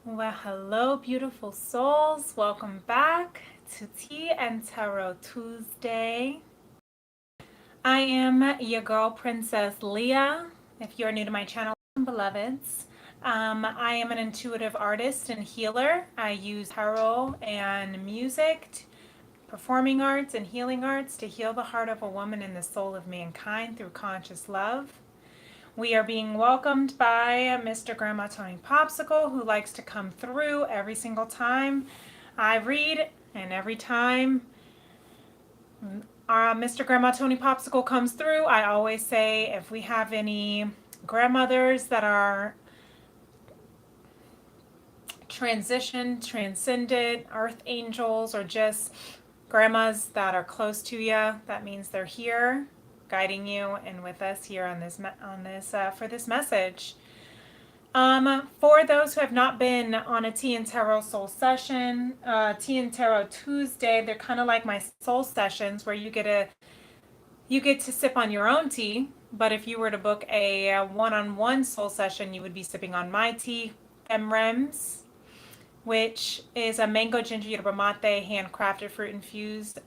Well, hello, beautiful souls. Welcome back to Tea and Tarot Tuesday. I am your girl, Princess Leah. If you're new to my channel, beloveds, I am an intuitive artist and healer. I use tarot and music, performing arts, and healing arts to heal the heart of a woman and the soul of mankind through conscious love. We are being welcomed by Mr. Grandma Tony Popsicle, who likes to come through every single time I read, and every time Mr. Grandma Tony Popsicle comes through, I always say if we have any grandmothers that are transitioned, transcended, earth angels, or just grandmas that are close to you, that means they're here guiding you and with us here on this for this message. For those who have not been on a Tea and Tarot soul session, Tea and Tarot Tuesday, they're kind of like my soul sessions where you get to sip on your own tea. But if you were to book a one-on-one soul session, you would be sipping on my tea, FemRems, which is a mango ginger yerba mate handcrafted fruit infused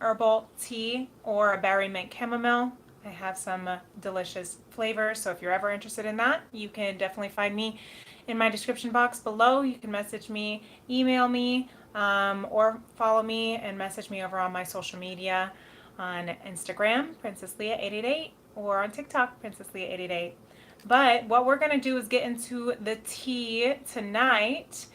herbal tea, or a berry mint chamomile. I have some delicious flavors, so if you're ever interested in that, you can definitely find me in my description box below. You can message me, email me, or follow me and message me over on my social media on Instagram, Princess Leah 888, or on TikTok, Princess Leah 888. But what we're going to do is get into the tea tonight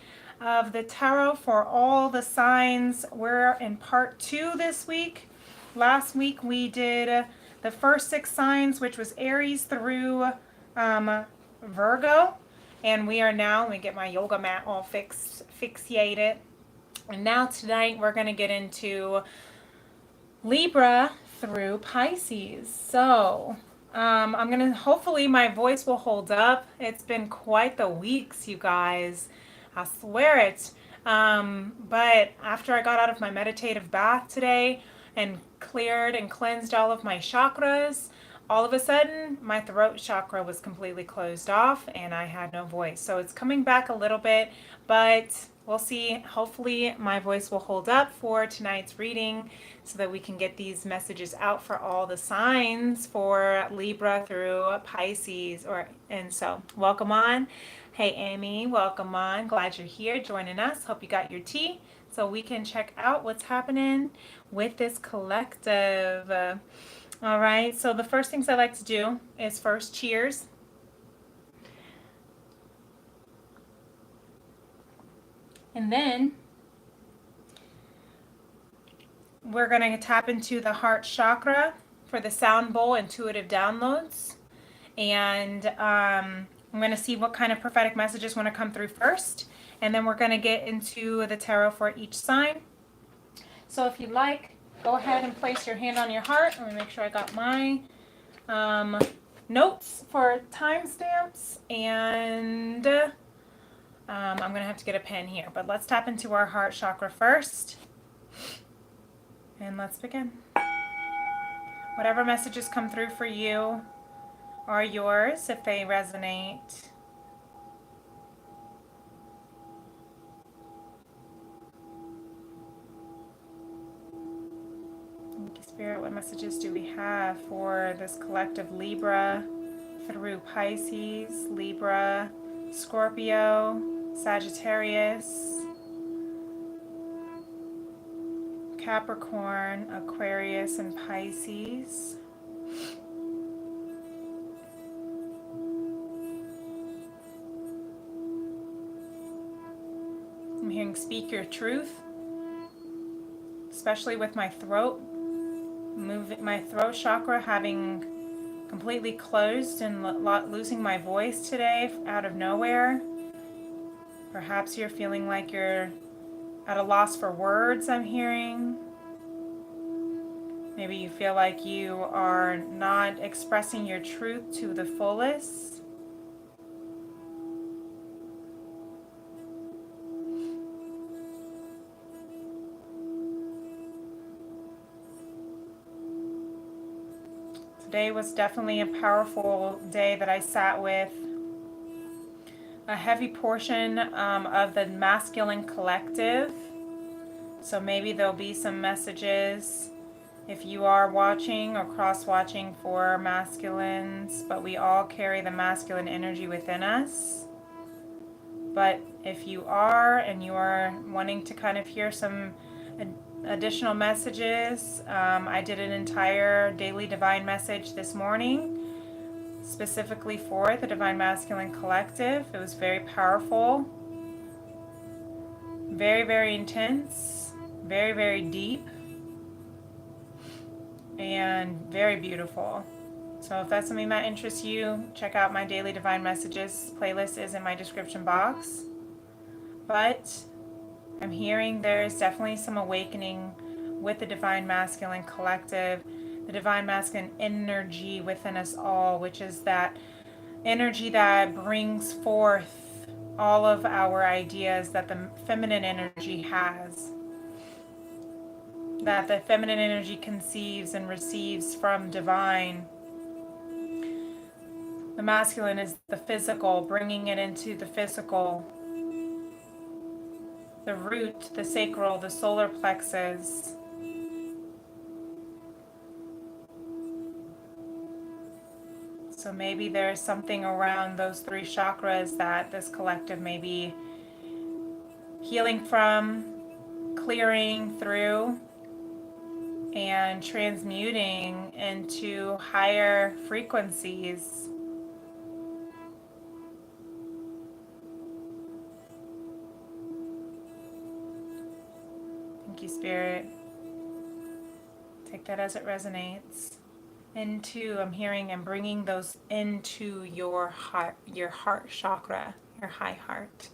of the tarot for all the signs. We're in part 2 this week. Last week we did the first 6 signs, which was Aries through Virgo. And we are now, let me get my yoga mat all fixated. And now tonight we're going to get into Libra through Pisces. So I'm going to, hopefully my voice will hold up. It's been quite the weeks, you guys. I swear it. But after I got out of my meditative bath today and cleared and cleansed all of my chakras, all of a sudden my throat chakra was completely closed off and I had no voice. So it's coming back a little bit, but we'll see. Hopefully my voice will hold up for tonight's reading so that we can get these messages out for all the signs for Libra through Pisces. And so welcome on. Hey Amy, welcome on. Glad you're here joining us. Hope you got your tea so we can check out what's happening with this collective. All right, so the first things I like to do is first cheers. And then we're going to tap into the heart chakra for the sound bowl intuitive downloads. And I'm going to see what kind of prophetic messages want to come through first. And then we're going to get into the tarot for each sign. So if you'd like, go ahead and place your hand on your heart. Let me make sure I got my notes for timestamps. And I'm going to have to get a pen here. But let's tap into our heart chakra first. And let's begin. Whatever messages come through for you are yours if they resonate. Spirit, what messages do we have for this collective Libra through Pisces, Libra, Scorpio, Sagittarius, Capricorn, Aquarius, and Pisces? I'm hearing speak your truth, especially with my throat. My throat chakra having completely closed and losing my voice today out of nowhere. Perhaps you're feeling like you're at a loss for words, I'm hearing. Maybe you feel like you are not expressing your truth to the fullest. Today was definitely a powerful day that I sat with a heavy portion of the masculine collective. So maybe there'll be some messages if you are watching or cross-watching for masculines, but we all carry the masculine energy within us. But if you are and you are wanting to kind of hear some additional messages, I did an entire daily divine message this morning specifically for the Divine Masculine Collective. It was very powerful, very, very intense, very, very deep, and very beautiful. So if that's something that interests you, check out my Daily Divine Messages playlist is in my description box. But I'm hearing there's definitely some awakening with the Divine Masculine Collective, the Divine Masculine energy within us all, which is that energy that brings forth all of our ideas that the feminine energy has, that the feminine energy conceives and receives from divine. The masculine is the physical, bringing it into the physical. The root, the sacral, the solar plexus. So maybe there's something around those three chakras that this collective may be healing from, clearing through, and transmuting into higher frequencies. Thank you, Spirit. Take that as it resonates. Into, I'm hearing and bringing those into your heart chakra, your high heart.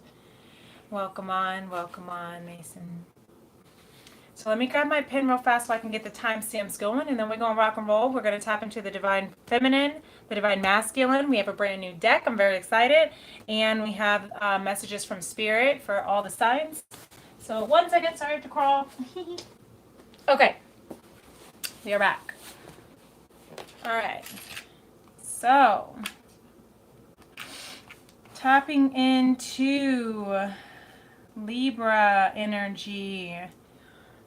Welcome on, Mason. So let me grab my pen real fast so I can get the timestamps going, and then we're going to rock and roll. We're going to tap into the Divine Feminine, the Divine Masculine. We have a brand new deck. I'm very excited. And we have messages from Spirit for all the signs. So 1 second, sorry to crawl. Okay, we are back. All right, so tapping into Libra energy.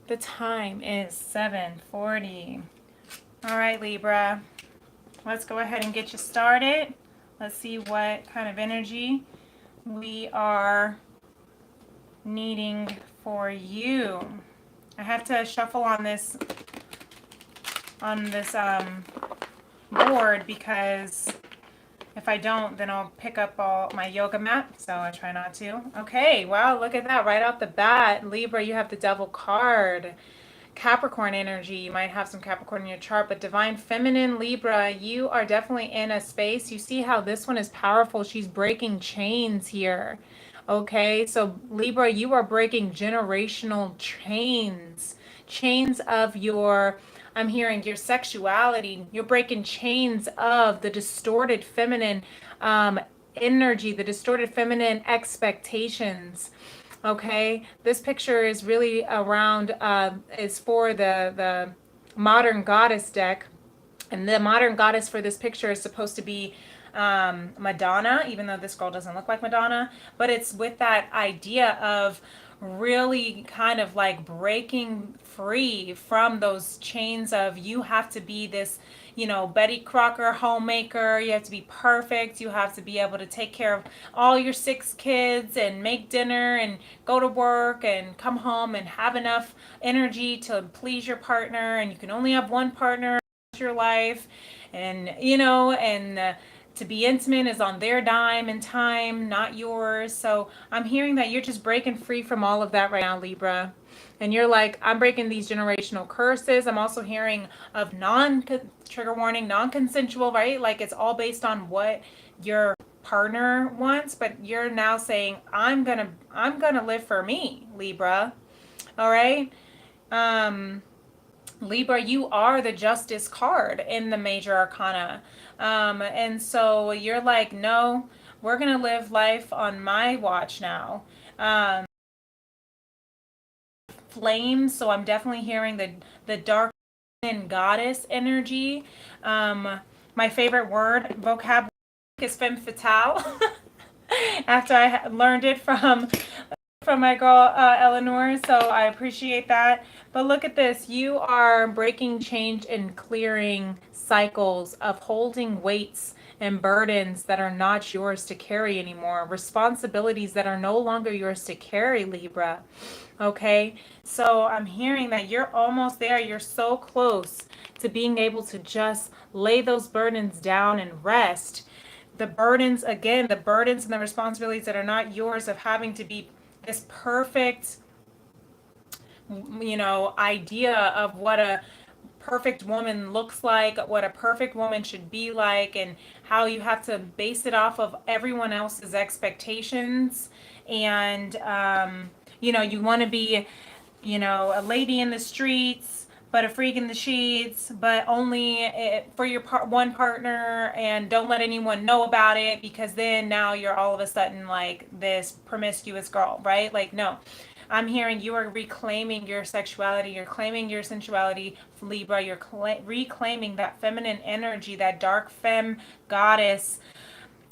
The time is 7:40. All right, Libra, let's go ahead and get you started. Let's see what kind of energy we are needing for you. I have to shuffle on this board because if I don't, then I'll pick up all my yoga mat, so I try not to. Okay, wow, look at that right off the bat. Libra, you have the Devil card. Capricorn energy, you might have some Capricorn in your chart, but Divine Feminine Libra, you are definitely in a space. You see how this one is powerful. She's breaking chains here. Okay, so Libra, you are breaking generational chains. Chains of your, I'm hearing your sexuality. You're breaking chains of the distorted feminine energy, the distorted feminine expectations. Okay, this picture is really around, is for the Modern Goddess deck. And the Modern Goddess for this picture is supposed to be Madonna, even though this girl doesn't look like Madonna. But it's with that idea of really kind of like breaking free from those chains of you have to be this, you know, Betty Crocker homemaker. You have to be perfect. You have to be able to take care of all your 6 kids and make dinner and go to work and come home and have enough energy to please your partner. And you can only have one partner in your life. And, you know, and to be intimate is on their dime and time, not yours. So I'm hearing that you're just breaking free from all of that right now, Libra. And you're like, I'm breaking these generational curses. I'm also hearing of trigger warning, non-consensual, right? Like it's all based on what your partner wants, but you're now saying, I'm gonna live for me, Libra. All right. Libra, you are the Justice card in the Major Arcana. And so you're like, no, we're going to live life on my watch now. Flame, so I'm definitely hearing the dark goddess energy. My favorite word, vocab is femme fatale. after I learned it from my girl Eleanor, so I appreciate that. But look at this. You are breaking, change, and clearing cycles of holding weights and burdens that are not yours to carry anymore, responsibilities that are no longer yours to carry, Libra. Okay, so I'm hearing that you're almost there. You're so close to being able to just lay those burdens down and rest. The burdens, again, the burdens and the responsibilities that are not yours of having to be this perfect, idea of what a perfect woman looks like, what a perfect woman should be like, and how you have to base it off of everyone else's expectations. And, you want to be, a lady in the streets, but a freak in the sheets, but only for your one partner, and don't let anyone know about it, because then now you're all of a sudden like this promiscuous girl, right? Like, no. I'm hearing you are reclaiming your sexuality, you're claiming your sensuality, Libra. You're reclaiming that feminine energy, that dark femme goddess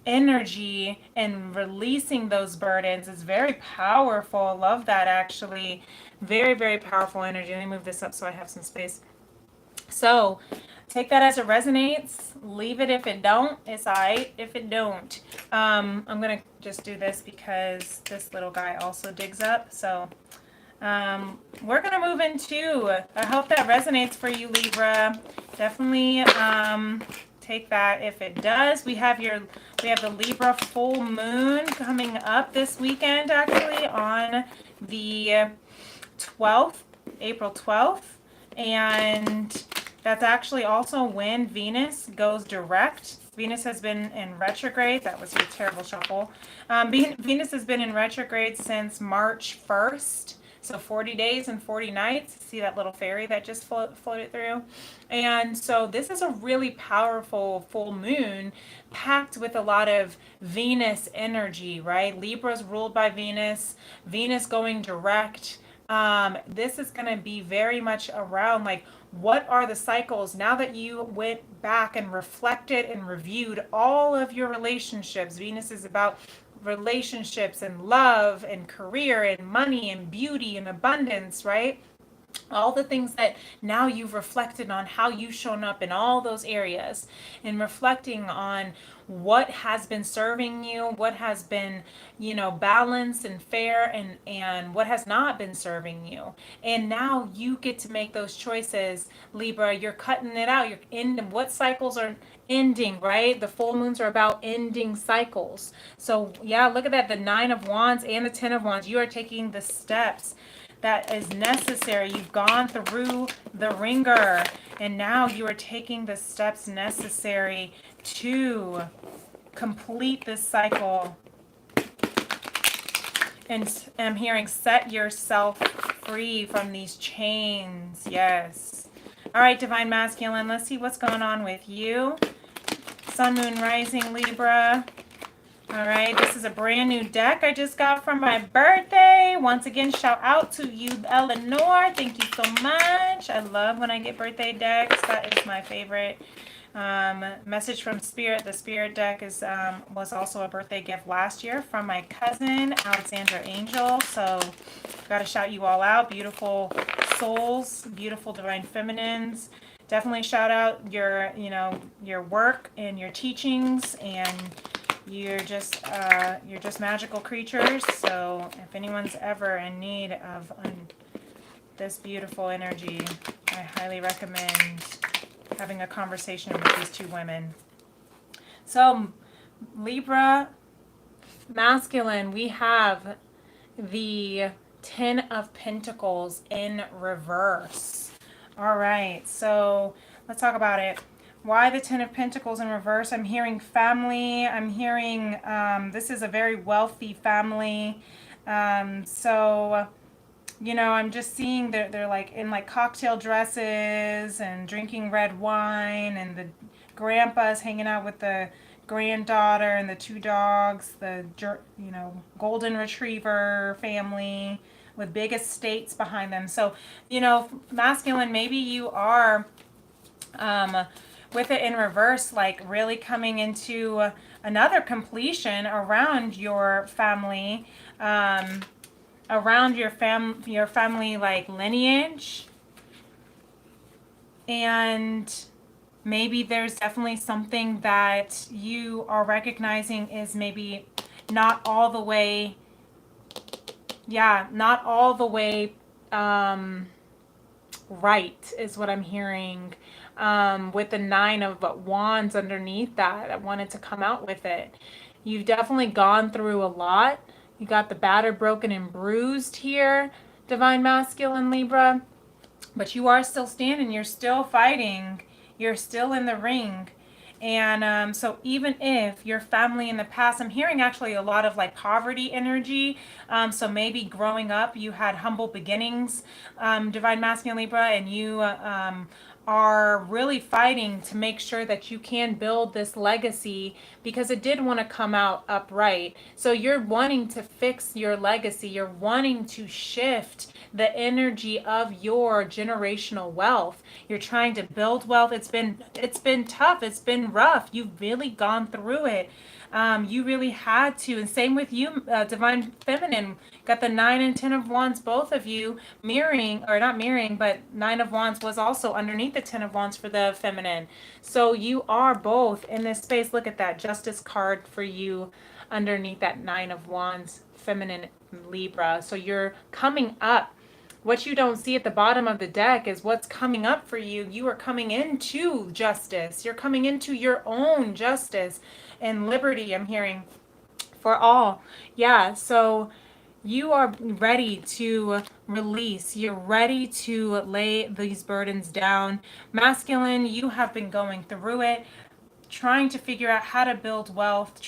energy, and releasing those burdens is very powerful. I love that, actually. Very, very powerful energy. Let me move this up so I have some space. So take that as it resonates. Leave it if it don't. It's all right if it don't. I'm going to just do this because this little guy also digs up. So we're going to move into, I hope that resonates for you, Libra. Definitely take that if it does. We have the Libra full moon coming up this weekend, actually, on the 12th, April 12th. And that's actually also when Venus goes direct. Venus has been in retrograde. That was a terrible shuffle. Venus has been in retrograde since March 1st. So 40 days and 40 nights. See that little fairy that just floated through? And so this is a really powerful full moon packed with a lot of Venus energy, right? Libra's ruled by Venus. Venus going direct. This is going to be very much around like, what are the cycles now that you went back and reflected and reviewed all of your relationships? Venus is about relationships and love and career and money and beauty and abundance, right? All the things that now you've reflected on how you've shown up in all those areas, and reflecting on what has been serving you, what has been, balanced and fair, and what has not been serving you. And now you get to make those choices, Libra. You're cutting it out. You're ending what cycles are ending, right? The full moons are about ending cycles. So yeah, look at that. The 9 of Wands and the 10 of Wands. You are taking the steps that is necessary. You've gone through the ringer, and now you are taking the steps necessary to complete this cycle. And I'm hearing, set yourself free from these chains. Yes. All right, Divine Masculine, let's see what's going on with you. Sun, Moon, Rising, Libra. All right, this is a brand new deck I just got from my birthday. Once again, shout out to you, Eleanor. Thank you so much. I love when I get birthday decks. That is my favorite. Message from Spirit. The Spirit deck was also a birthday gift last year from my cousin, Alexandra Angel. So got to shout you all out. Beautiful souls, beautiful divine feminines. Definitely shout out your work and your teachings, and you're just magical creatures. So if anyone's ever in need of this beautiful energy, I highly recommend having a conversation with these two women. So Libra masculine, we have the 10 of Pentacles in reverse. All right, so let's talk about it. Why the 10 of Pentacles in reverse? I'm hearing family. I'm hearing this is a very wealthy family. So, I'm just seeing they're like in like cocktail dresses and drinking red wine, and the grandpa's hanging out with the granddaughter and the two dogs, the golden retriever family with big estates behind them. So, masculine, maybe you are with it in reverse, like really coming into another completion around your family, around your family like lineage. And maybe there's definitely something that you are recognizing is maybe not all the way, not all the way right, is what I'm hearing. With the 9 of Wands underneath that, I wanted to come out with it. You've definitely gone through a lot. You got the battered, broken, and bruised here, Divine Masculine Libra. But you are still standing. You're still fighting. You're still in the ring. And so even if your family in the past, I'm hearing actually a lot of like poverty energy. So maybe growing up you had humble beginnings, Divine Masculine Libra, and you are really fighting to make sure that you can build this legacy because it did want to come out upright. So you're wanting to fix your legacy. You're wanting to shift the energy of your generational wealth. You're trying to build wealth. It's been tough. It's been rough. You've really gone through it. You really had to. And same with you, Divine Feminine. Got the 9 and 10 of Wands, both of you mirroring, or not mirroring, but 9 of Wands was also underneath the 10 of Wands for the feminine. So you are both in this space. Look at that Justice card for you underneath that 9 of Wands, feminine Libra. So you're coming up. What you don't see at the bottom of the deck is what's coming up for you. You are coming into justice. You're coming into your own justice and liberty, I'm hearing, for all. Yeah, so you are ready to release. You're ready to lay these burdens down. Masculine, you have been going through it, trying to figure out how to build wealth,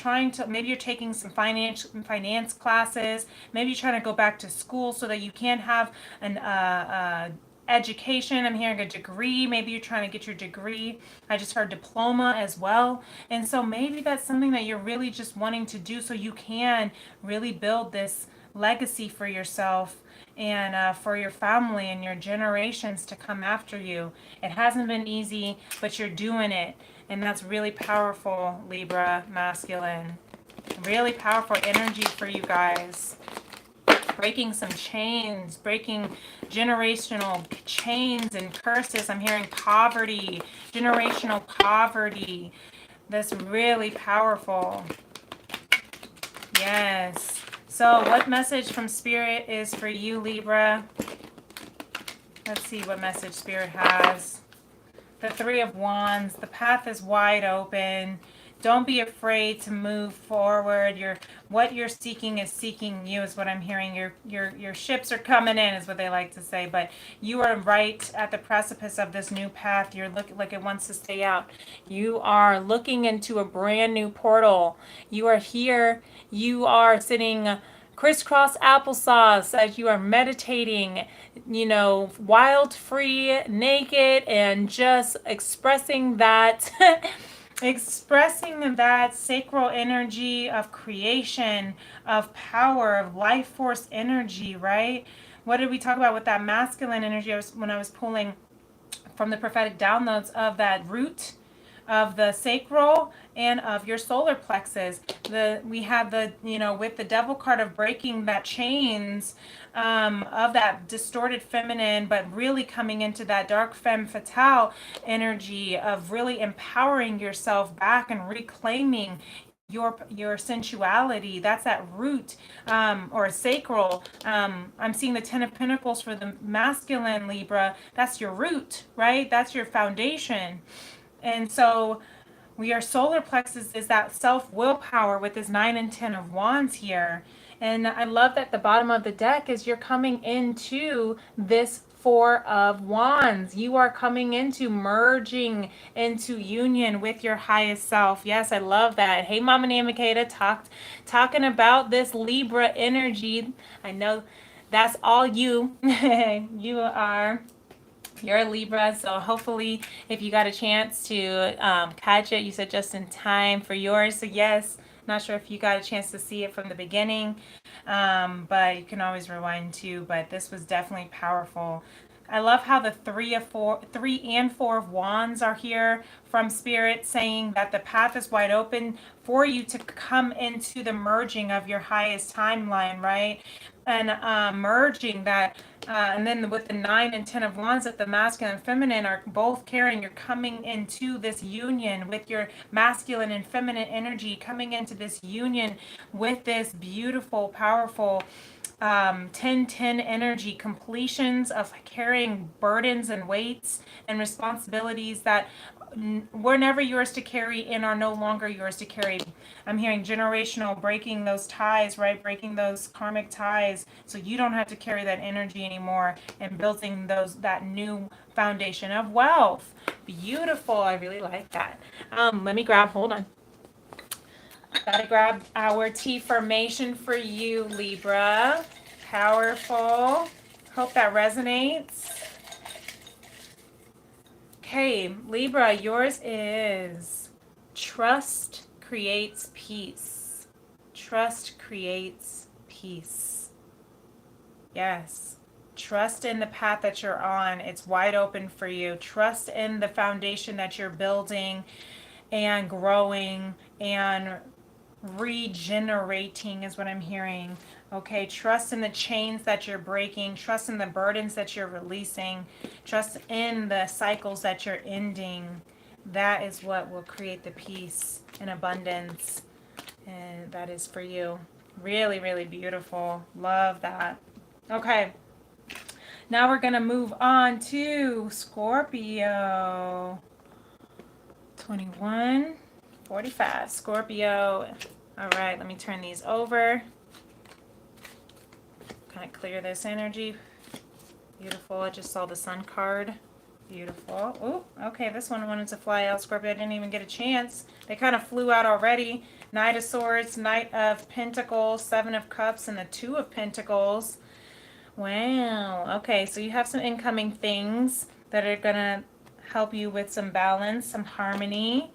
maybe you're taking some finance classes, maybe you're trying to go back to school so that you can have an education. I'm hearing a degree. Maybe you're trying to get your degree. I just heard diploma as well. And so maybe that's something that you're really just wanting to do so you can really build this legacy for yourself and for your family and your generations to come after you. It hasn't been easy, but you're doing it. And that's really powerful, Libra Masculine. Really powerful energy for you guys. Breaking some chains, breaking generational chains and curses. I'm hearing poverty, generational poverty. That's really powerful. Yes. So what message from Spirit is for you, Libra? Let's see what message Spirit has. The 3 of Wands. The path is wide open. Don't be afraid to move forward. What you're seeking is seeking you, is what I'm hearing. Your ships are coming in, is what they like to say. But you are right at the precipice of this new path. You're looking like it wants to stay out. You are looking into a brand new portal. You are here. You are sitting crisscross applesauce as you are meditating, wild, free, naked, and just expressing that expressing that sacral energy of creation, of power, of life force energy, right? What did we talk about with that masculine energy? When I was pulling from the prophetic downloads of that root of the sacral and of your solar plexus. We have with the devil card of breaking that chains of that distorted feminine, but really coming into that dark femme fatale energy of really empowering yourself back and reclaiming your sensuality. That's that root or sacral. I'm seeing the 10 of Pentacles for the masculine Libra. That's your root, right? That's your foundation. And so your solar plexus is that self-willpower with this 9 and 10 of Wands here. And I love that the bottom of the deck is you're coming into this 4 of Wands. You are coming into merging into union with your highest self. Yes, I love that. Hey, Mama Namakeda, talking about this Libra energy. I know that's all you. You're a Libra, so hopefully if you got a chance to catch it, you said just in time for yours. So yes, not sure if you got a chance to see it from the beginning, but you can always rewind too. But this was definitely powerful. I love how the 3 and 4 of Wands are here from Spirit saying that the path is wide open for you to come into the merging of your highest timeline, right? And merging that. And then with the 9 and 10 of Wands, that the masculine and feminine are both carrying, you're coming into this union with your masculine and feminine energy, coming into this union with this beautiful, powerful 10-10 energy, completions of carrying burdens and weights and responsibilities that were never yours to carry and are no longer yours to carry. I'm hearing generational, breaking those ties, right? Breaking those karmic ties so you don't have to carry that energy anymore, and building that new foundation of wealth. Beautiful. I really like that. Let me grab, hold on. Gotta grab our Tea formation for you, Libra. Powerful. Hope that resonates. Okay, Libra, yours is trust creates peace. Trust creates peace. Yes. Trust in the path that you're on. It's wide open for you. Trust in the foundation that you're building and growing and regenerating is what I'm hearing. Okay, trust in the chains that you're breaking. Trust in the burdens that you're releasing. Trust in the cycles that you're ending. That is what will create the peace and abundance. And that is for you. Really, really beautiful. Love that. Okay. Now we're going to move on to Scorpio. 21:45. Scorpio. All right, let me turn these over. Kind of clear this energy. Beautiful. I just saw the Sun card. Beautiful. Oh, okay. This one wanted to fly out. Scorpio, I didn't even get a chance. They kind of flew out already. Knight of Swords, Knight of Pentacles, Seven of Cups, and the Two of Pentacles. Wow. Okay, so you have some incoming things that are going to help you with some balance, some harmony.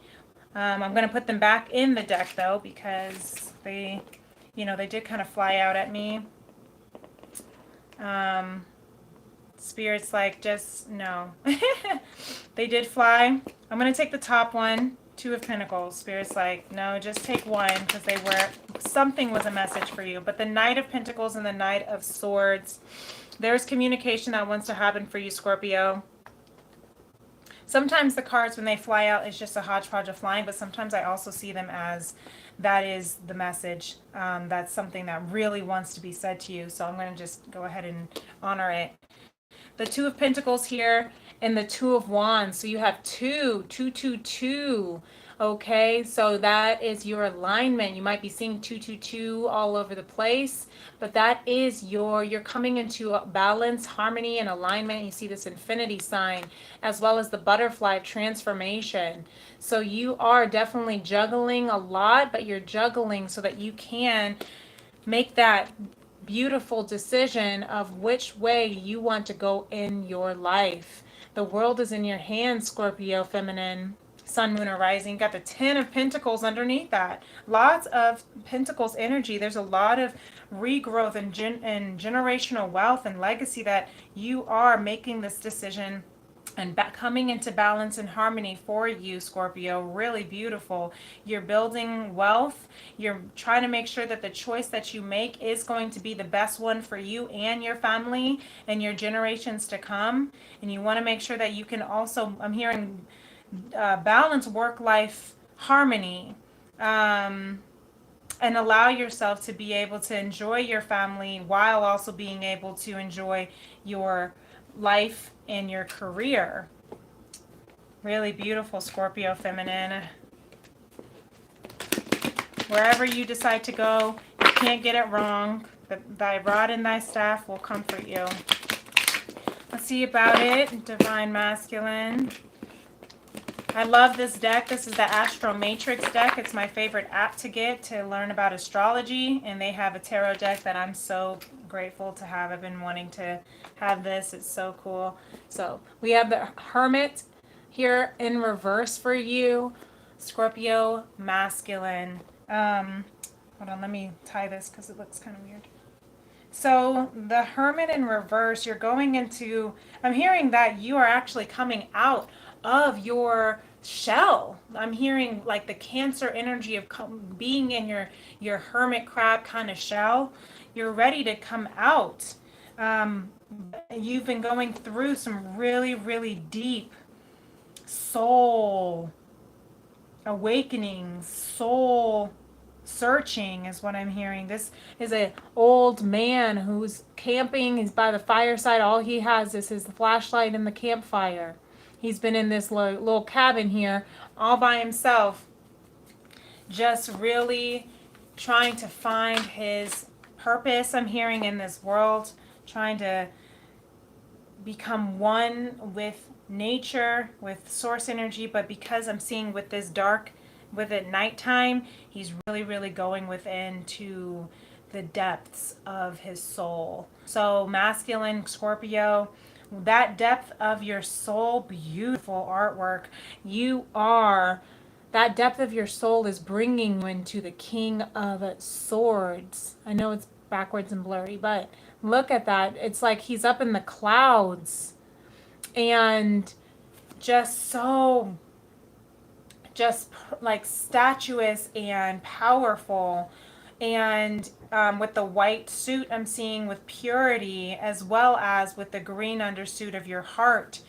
I'm going to put them back in the deck, though, because they did kind of fly out at me. Spirit's like, just no. They did fly. I'm going to take the top one, Two of Pentacles. Spirit's like, no, just take one, because something was a message for you. But the Knight of Pentacles and the Knight of Swords, there's communication that wants to happen for you, Scorpio. Sometimes the cards, when they fly out, it's just a hodgepodge of flying, but sometimes I also see them as that is the message. That's something that really wants to be said to you. So I'm going to just go ahead and honor it. The Two of Pentacles here and the Two of Wands. So you have two. Okay, so that is your alignment. You might be seeing 222 all over the place, but that is you're coming into balance, harmony, and alignment. You see this infinity sign as well as the butterfly transformation. So you are definitely juggling a lot, but you're juggling so that you can make that beautiful decision of which way you want to go in your life. The world is in your hands, Scorpio feminine. Sun, Moon, or Rising. Got the 10 of Pentacles underneath that. Lots of Pentacles energy. There's a lot of regrowth and generational wealth and legacy that you are making this decision and coming into balance and harmony for you, Scorpio. Really beautiful. You're building wealth. You're trying to make sure that the choice that you make is going to be the best one for you and your family and your generations to come. And you want to make sure that you can also, I'm hearing, balance work-life harmony, and allow yourself to be able to enjoy your family while also being able to enjoy your life and your career. Really beautiful, Scorpio feminine. Wherever you decide to go, you can't get it wrong. Thy rod and thy staff will comfort you. Let's see about it, Divine Masculine. I love this deck. This is the Astro Matrix deck. It's my favorite app to get to learn about astrology, and they have a tarot deck that I'm so grateful to have. I've been wanting to have this. It's so cool. So we have the Hermit here in reverse for you, Scorpio masculine. Hold on, let me tie this because it looks kind of weird. So the Hermit in reverse, you're going into, I'm hearing that you are actually coming out of your shell. I'm hearing like the Cancer energy of being in your hermit crab kind of shell. You're ready to come out. Um, you've been going through some really, really deep soul awakening, soul searching is what I'm hearing. This is an old man who's camping. He's by the fireside. All he has is his flashlight and the campfire. He's been in this little cabin here all by himself, just really trying to find his purpose, I'm hearing, in this world, trying to become one with nature, with source energy. But because I'm seeing with this dark, with it nighttime, he's really, really going within to the depths of his soul. So masculine Scorpio, that depth of your soul, beautiful artwork. You are, that depth of your soul is bringing you into the King of Swords. I know it's backwards and blurry, but look at that. It's like he's up in the clouds and just so, just like statuesque and powerful. And with the white suit, I'm seeing with purity, as well as with the green undersuit of your heart.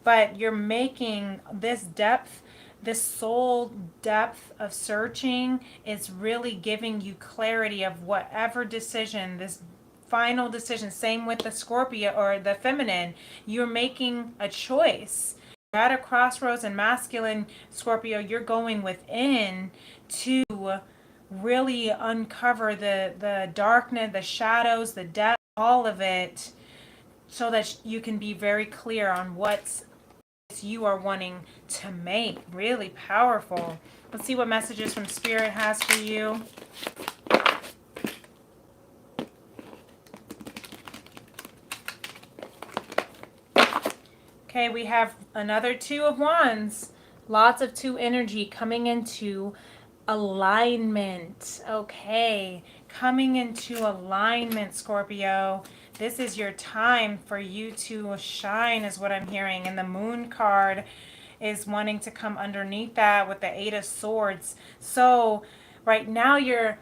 But you're making this depth, this soul depth of searching, is really giving you clarity of whatever decision, this final decision. Same with the Scorpio or the feminine. You're making a choice. You're at a crossroads, and masculine Scorpio, you're going within to really uncover the darkness, the shadows, the depth, all of it, so that you can be very clear on what you are wanting to make. Really powerful. Let's see what messages from Spirit has for you. Okay, we have another Two of Wands. Lots of two energy coming into alignment. Okay, coming into alignment, Scorpio. This is your time for you to shine, is what I'm hearing. And the Moon card is wanting to come underneath that with the Eight of Swords. So right now you're,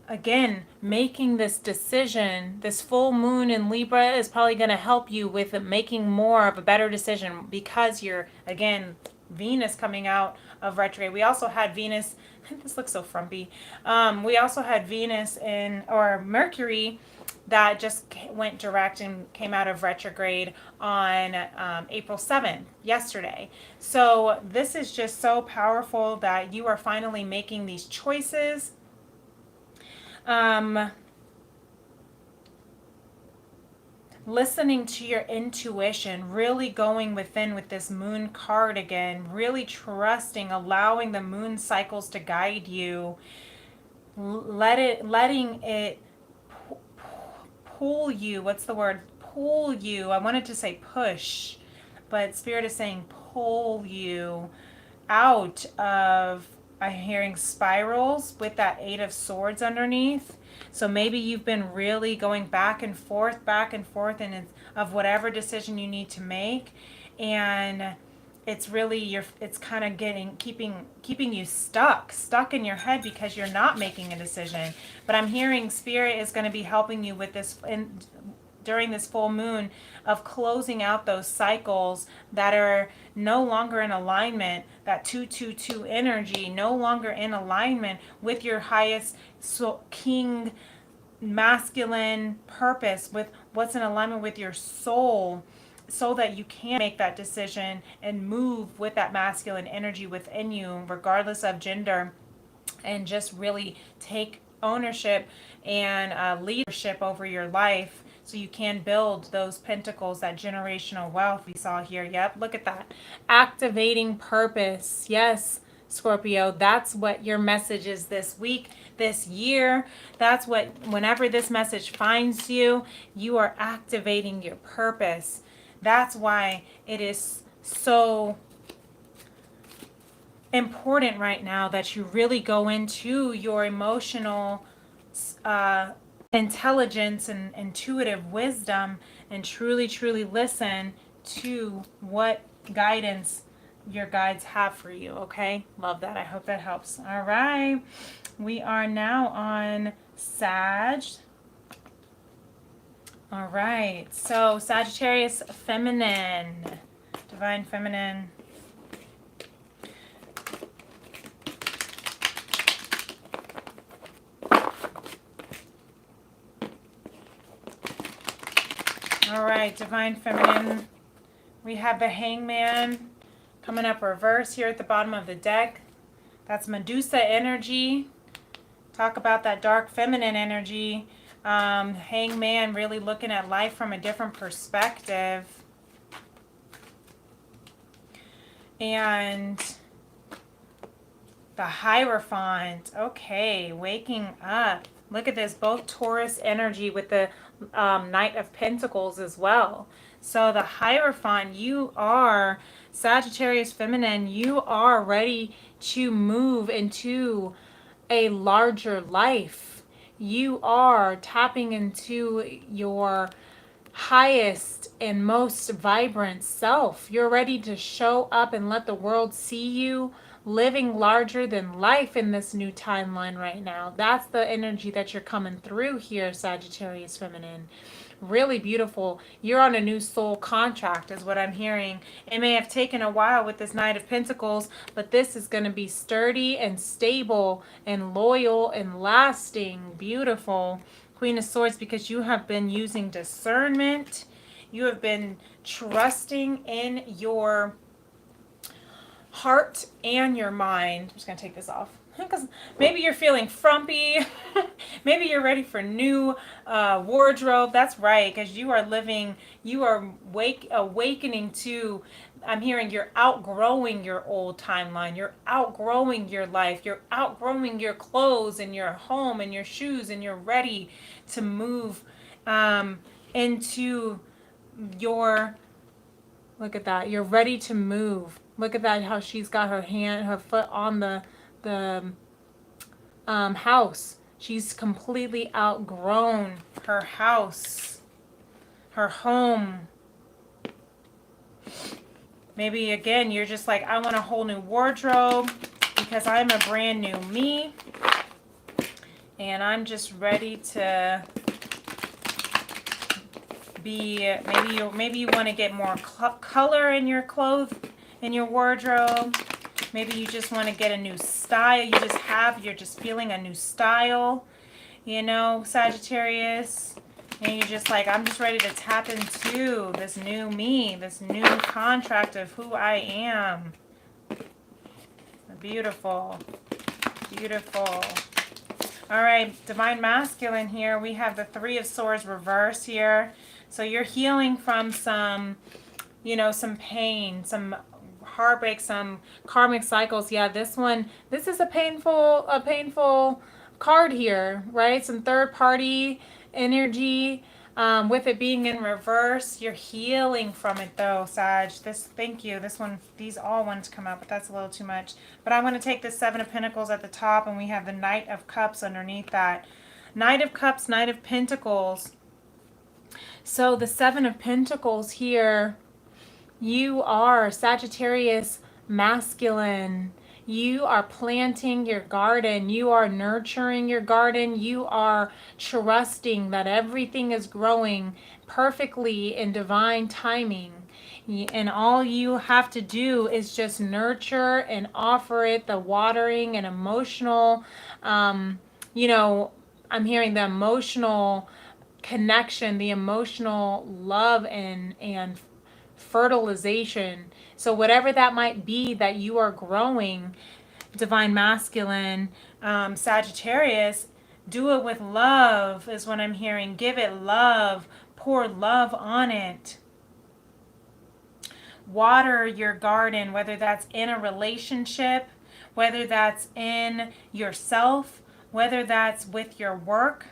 again, making this decision. This full moon in Libra is probably going to help you with making more of a better decision, because you're, again, Venus coming out of retrograde. We also had Venus, this looks so frumpy. We also had Venus or Mercury that just went direct and came out of retrograde on April 7th, yesterday. So this is just so powerful that you are finally making these choices. Listening to your intuition, really going within with this Moon card again, really trusting, allowing the moon cycles to guide you, letting it pull you. What's the word? Pull you. I wanted to say push, but Spirit is saying pull you out of, I'm hearing spirals with that Eight of Swords underneath. So maybe you've been really going back and forth, and of whatever decision you need to make, and it's really it's kind of keeping you stuck in your head because you're not making a decision. But I'm hearing Spirit is going to be helping you with this during this full moon, of closing out those cycles that are no longer in alignment, that 222 energy, no longer in alignment with your highest king masculine purpose, with what's in alignment with your soul, so that you can make that decision and move with that masculine energy within you, regardless of gender, and just really take ownership and leadership over your life, so you can build those pentacles, that generational wealth we saw here. Yep, look at that. Activating purpose. Yes, Scorpio, that's what your message is this week, this year. That's what, whenever this message finds you, you are activating your purpose. That's why it is so important right now that you really go into your emotional intelligence and intuitive wisdom, and truly listen to what guidance your guides have for you, okay? Love that. I hope that helps. All right. We are now on Sag. All right. So Sagittarius Feminine. Divine Feminine. All right, Divine Feminine. We have the Hangman coming up reverse here at the bottom of the deck. That's Medusa energy. Talk about that dark feminine energy. Hangman really looking at life from a different perspective. And the Hierophant. Okay, waking up. Look at this, both Taurus energy with the Knight of Pentacles as well. So the Hierophant, you are Sagittarius Feminine, you are ready to move into a larger life. You are tapping into your highest and most vibrant self. You're ready to show up and let the world see you living larger than life in this new timeline right now. That's the energy that you're coming through here, Sagittarius Feminine. Really beautiful. You're on a new soul contract is what I'm hearing. It may have taken a while with this Knight of Pentacles, but this is going to be sturdy and stable and loyal and lasting. Beautiful. Queen of Swords, because you have been using discernment. You have been trusting in your heart and your mind. I'm just going to take this off because maybe you're feeling frumpy. Maybe you're ready for new wardrobe. That's right, because you are living, you are awakening to, I'm hearing you're outgrowing your old timeline. You're outgrowing your life. You're outgrowing your clothes and your home and your shoes, and you're ready to move into your, look at that. You're ready to move. Look at that, how she's got her foot on the house. She's completely outgrown her house, her home. Maybe again, you're just like, I want a whole new wardrobe because I'm a brand new me. And I'm just ready to be, maybe you want to get more color in your clothes, in your wardrobe. Maybe you just want to get a new style. You're just feeling a new style, you know, Sagittarius. And you're just like, I'm just ready to tap into this new me, this new contract of who I am. Beautiful. Beautiful. All right, Divine Masculine here. We have the Three of Swords reverse here. So you're healing from some, you know, some pain, some heartbreak, some karmic cycles. Yeah, this is a painful card here, right? Some third party energy. With it being in reverse, you're healing from it though, Sag. Thank you. These all want to come out, but that's a little too much. But I'm going to take the Seven of Pentacles at the top, and we have the Knight of Cups underneath that. Knight of Cups, Knight of Pentacles. So the Seven of Pentacles here, you are Sagittarius masculine. You are planting your garden. You are nurturing your garden. You are trusting that everything is growing perfectly in divine timing. And all you have to do is just nurture and offer it the watering and emotional, you know, I'm hearing the emotional connection, the emotional love and fertilization. So whatever that might be that you are growing, Divine Masculine, Sagittarius, do it with love is what I'm hearing. Give it love. Pour love on it. Water your garden, whether that's in a relationship, whether that's in yourself, whether that's with your work,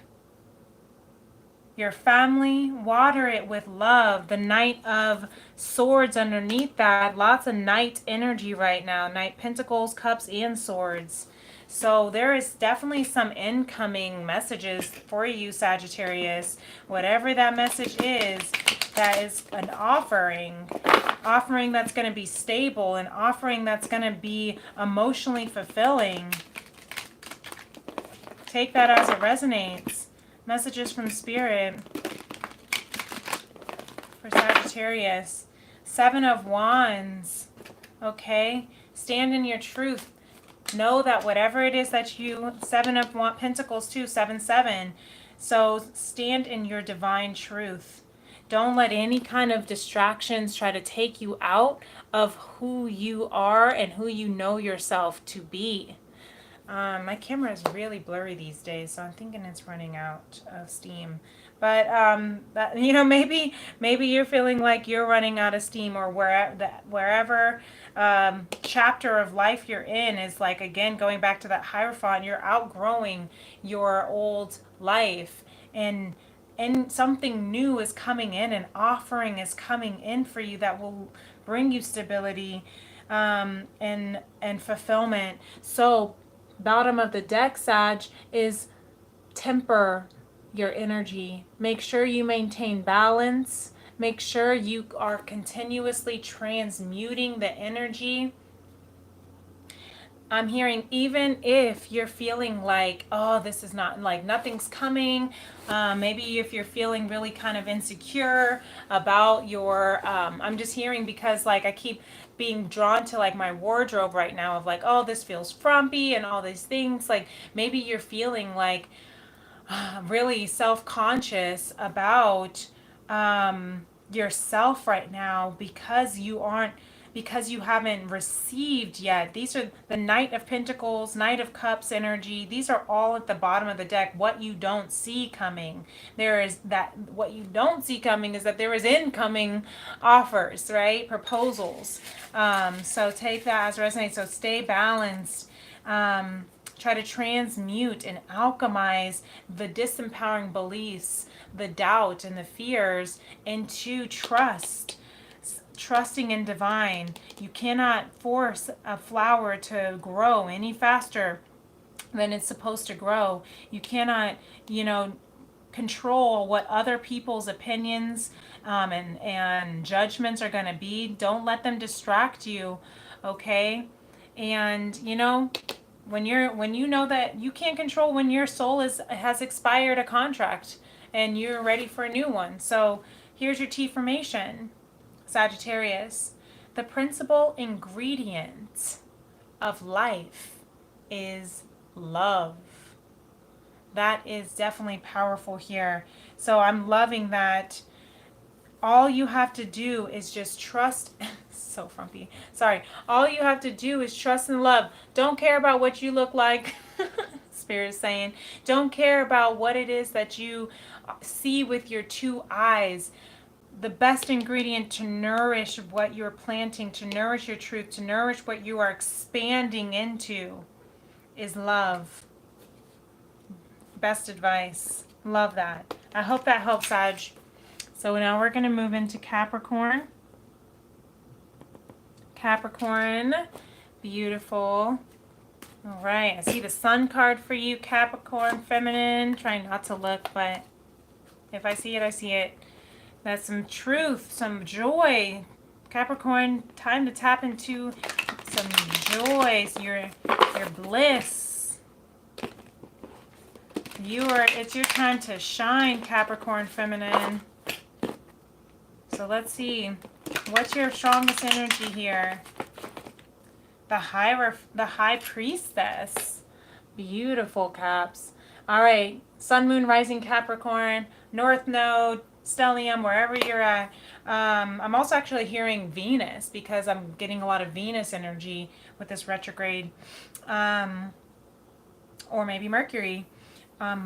your family. Water it with love. The Knight of Swords underneath that. Lots of Knight energy right now. Knight Pentacles, Cups, and Swords. So there is definitely some incoming messages for you, Sagittarius. Whatever that message is, that is an offering. offering that's going to be stable, an offering that's going to be emotionally fulfilling. Take that as it resonates. Messages from Spirit for Sagittarius. 7 of Wands. Okay? Stand in your truth. Know that whatever it is that you, 7 of Pentacles too, 7. So stand in your divine truth. Don't let any kind of distractions try to take you out of who you are and who you know yourself to be. My camera is really blurry these days, so I'm thinking it's running out of steam. But that, you know, maybe you're feeling like you're running out of steam, or wherever chapter of life you're in is like, again, going back to that Hierophant, you're outgrowing your old life, and something new is coming in, an offering is coming in for you that will bring you stability and fulfillment. So bottom of the deck, Sag, is temper your energy. Make sure you maintain balance. Make sure you are continuously transmuting the energy. I'm hearing, even if you're feeling like, oh, this is not, like, nothing's coming, maybe if you're feeling really kind of insecure about your, I'm just hearing, because like I keep being drawn to like my wardrobe right now of like, oh, this feels frumpy and all these things. Like maybe you're feeling like really self-conscious about yourself right now because you haven't received yet. These are the Knight of Pentacles, Knight of Cups energy. These are all at the bottom of the deck. What you don't see coming. What you don't see coming is that there is incoming offers, right? Proposals. So take that as resonates. So stay balanced. Try to transmute and alchemize the disempowering beliefs, the doubt and the fears into trust. Trusting in divine. You cannot force a flower to grow any faster than it's supposed to grow. You cannot, control what other people's opinions and judgments are going to be. Don't let them distract you, okay? And when you know that you can't control when your soul has expired a contract and you're ready for a new one. So here's your T formation, Sagittarius. The principal ingredient of life is love. That is definitely powerful here. So I'm loving that. All you have to do is just trust. So frumpy. Sorry. All you have to do is trust and love. Don't care about what you look like. Spirit is saying. Don't care about what it is that you see with your two eyes. The best ingredient to nourish what you're planting, to nourish your truth, to nourish what you are expanding into is love. Best advice. Love that. I hope that helps, Sag. So now we're going to move into Capricorn. Capricorn. Beautiful. All right. I see the Sun card for you, Capricorn, feminine. Trying not to look, but if I see it, I see it. That's some truth, some joy. Capricorn, time to tap into some joy, your bliss. It's your time to shine, Capricorn feminine. So let's see. What's your strongest energy here? The High Priestess. Beautiful, Caps. All right. Sun, Moon, Rising, Capricorn, North Node, stellium, wherever you're at. I'm also actually hearing Venus because I'm getting a lot of Venus energy with this retrograde. Or maybe Mercury.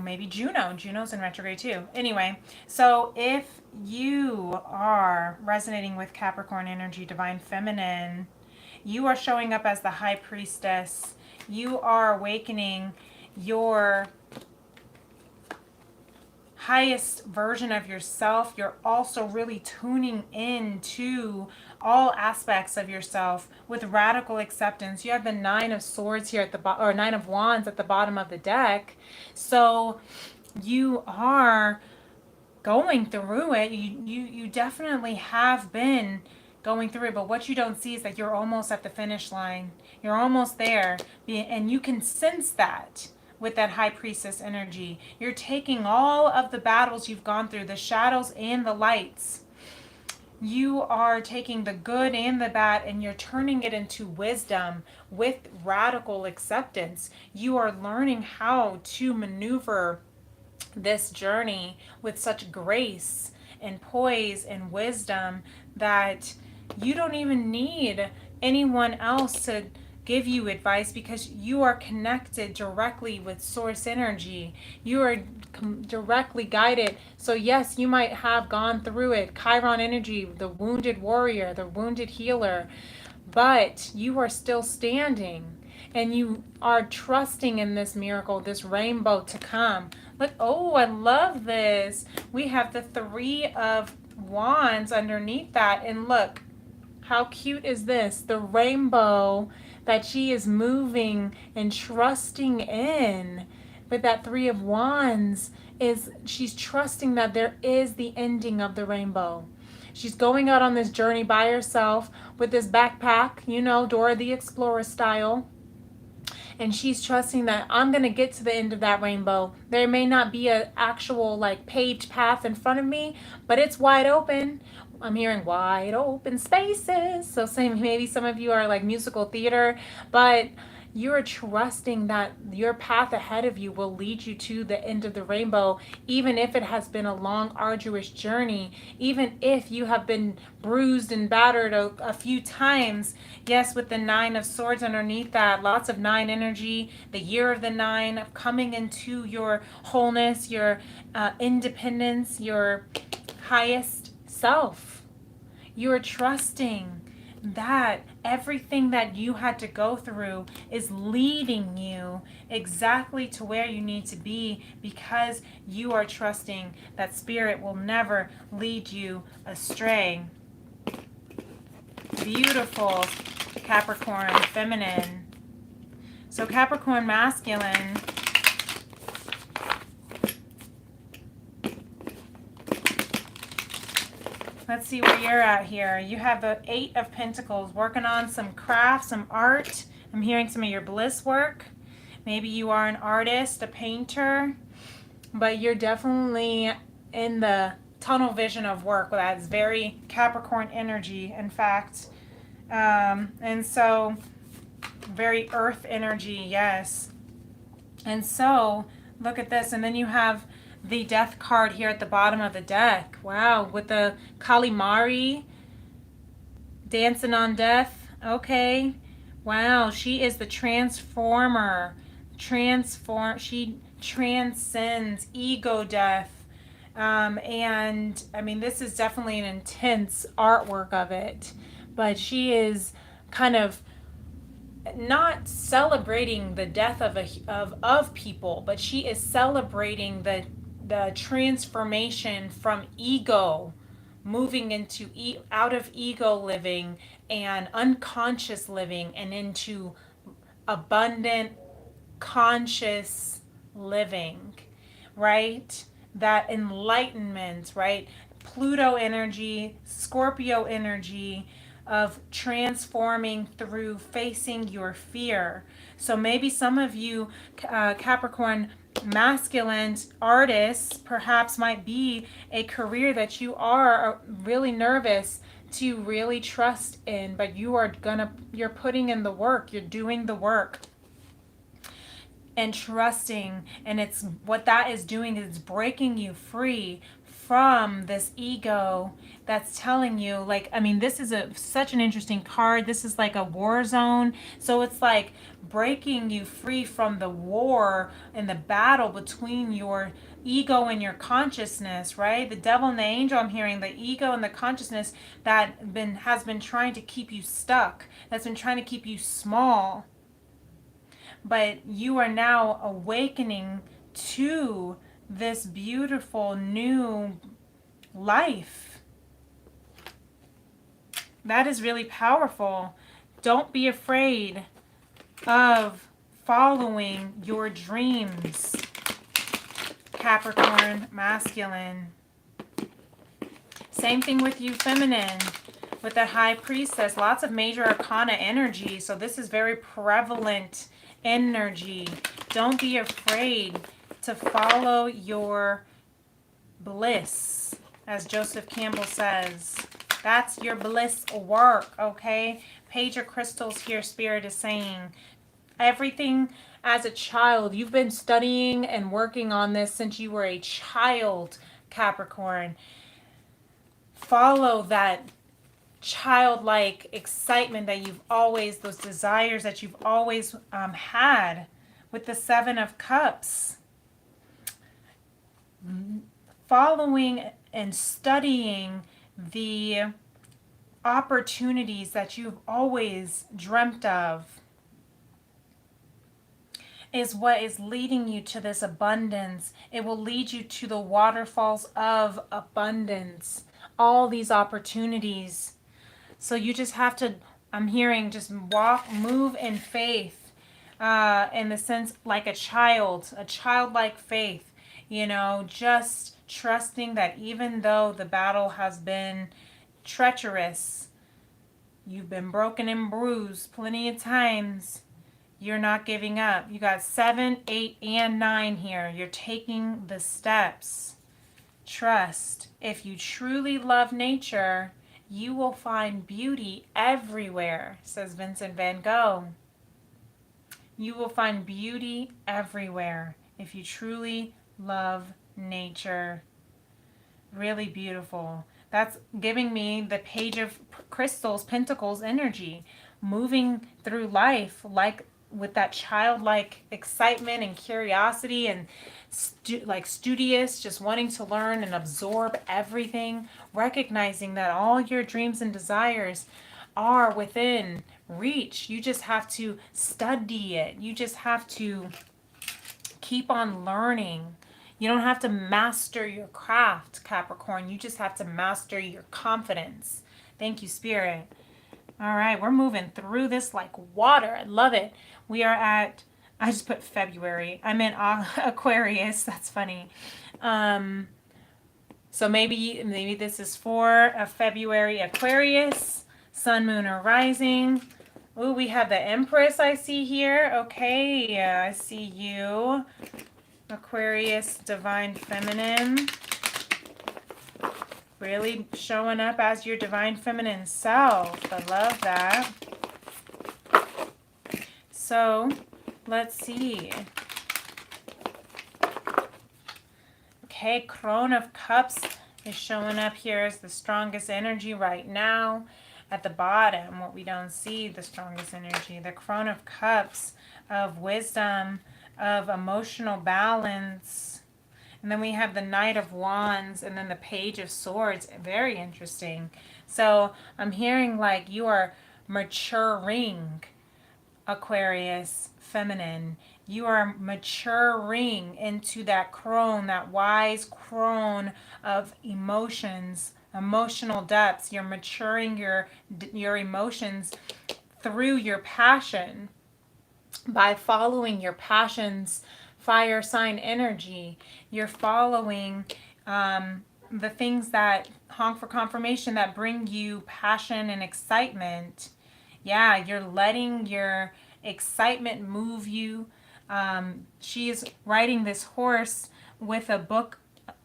Maybe Juno. Juno's in retrograde too. Anyway, so if you are resonating with Capricorn energy, divine feminine, you are showing up as the High Priestess. You are awakening your highest version of yourself. You're also really tuning into all aspects of yourself with radical acceptance. You have the Nine of Swords here at the bottom, or Nine of Wands at the bottom of the deck. So you are going through it. You definitely have been going through it. But what you don't see is that you're almost at the finish line. You're almost there. And you can sense that with that High Priestess energy. You're taking all of the battles you've gone through, the shadows and the lights. You are taking the good and the bad, and you're turning it into wisdom with radical acceptance. You are learning how to maneuver this journey with such grace and poise and wisdom that you don't even need anyone else to give you advice, because you are connected directly with source energy. You are directly guided. So yes, you might have gone through it, Chiron energy, the wounded warrior, the wounded healer, but you are still standing, and you are trusting in this miracle, this rainbow to come. Look, oh, I love this. We have the Three of Wands underneath that, and look, how cute is this? The rainbow that she is moving and trusting in. But that Three of Wands is, she's trusting that there is the ending of the rainbow. She's going out on this journey by herself with this backpack, you know, Dora the Explorer style. And she's trusting that I'm going to get to the end of that rainbow. There may not be an actual like paved path in front of me, but it's wide open. I'm hearing wide open spaces. So same, maybe some of you are like musical theater, but you're trusting that your path ahead of you will lead you to the end of the rainbow, even if it has been a long, arduous journey, even if you have been bruised and battered a few times. Yes, with the Nine of Swords underneath that, lots of 9 energy, the year of the 9, of coming into your wholeness, your independence, your highest self. You are trusting that everything that you had to go through is leading you exactly to where you need to be, because you are trusting that Spirit will never lead you astray. Beautiful Capricorn feminine. So Capricorn masculine, let's see where you're at here. You have the 8 of Pentacles, working on some craft, some art. I'm hearing some of your bliss work. Maybe you are an artist, a painter, but you're definitely in the tunnel vision of work. That's very Capricorn energy, in fact. And so very earth energy, yes. And so look at this. And then you have the Death card here at the bottom of the deck. Wow, with the Kalimari dancing on death. Okay. Wow, she is the transformer. She transcends ego death. And I mean, this is definitely an intense artwork of it, but she is kind of not celebrating the death of people, but she is celebrating the transformation from ego, moving into out of ego living and unconscious living, and into abundant conscious living, right? That enlightenment, right? Pluto energy, Scorpio energy of transforming through facing your fear. So maybe some of you Capricorn masculine artists perhaps might be a career that you are really nervous to really trust in, but you're putting in the work, you're doing the work and trusting, and it's what that is doing is breaking you free from this ego that's telling you, like, I mean, this is such an interesting card. This is like a war zone. So it's like breaking you free from the war and the battle between your ego and your consciousness, right? The devil and the angel, I'm hearing the ego and the consciousness that has been trying to keep you stuck, that's been trying to keep you small. But you are now awakening to this beautiful new life. That is really powerful. Don't be afraid of following your dreams, Capricorn masculine. Same thing with you feminine, with the High Priestess, lots of major arcana energy. So this is very prevalent energy. Don't be afraid to follow your bliss, as Joseph Campbell says. That's your bliss work, okay? Page of Crystals here, Spirit is saying. Everything as a child, you've been studying and working on this since you were a child, Capricorn. Follow that childlike excitement that you've always, those desires that you've always had with the Seven of Cups. Following and studying the opportunities that you've always dreamt of is what is leading you to this abundance. It will lead you to the waterfalls of abundance. All these opportunities. So you just have to, I'm hearing, just walk, move in faith, in the sense like a child, a childlike faith, just trusting that even though the battle has been treacherous, you've been broken and bruised plenty of times, you're not giving up. You got 7, 8, and 9 here. You're taking the steps. Trust. If you truly love nature, you will find beauty everywhere, says Vincent van Gogh. You will find beauty everywhere if you truly love nature. Really beautiful. That's giving me the Page of Crystals, Pentacles energy. Moving through life like with that childlike excitement and curiosity and studious, just wanting to learn and absorb everything, recognizing that all your dreams and desires are within reach. You just have to study it. You just have to keep on learning. You don't have to master your craft, Capricorn. You just have to master your confidence. Thank you, Spirit. All right, we're moving through this like water. I love it. We are at, I just put February. I'm in Aquarius. That's funny. So maybe this is for a February Aquarius, Sun, Moon, or Rising. Ooh, we have the Empress I see here. Okay, yeah, I see you. Aquarius, Divine Feminine. Really showing up as your Divine Feminine self. I love that. So, let's see. Okay, Crone of Cups is showing up here as the strongest energy right now. At the bottom, what we don't see, the strongest energy. The Crone of Cups of wisdom, of emotional balance. And then we have the Knight of Wands and then the Page of Swords. Very interesting. So I'm hearing like you are maturing, Aquarius, feminine. You are maturing into that crone, that wise crone of emotions, emotional depths. You're maturing your emotions through your passion by following your passion's fire sign energy. You're following the things that honk for confirmation that bring you passion and excitement. Yeah, you're letting your excitement move you. She is riding this horse with a book.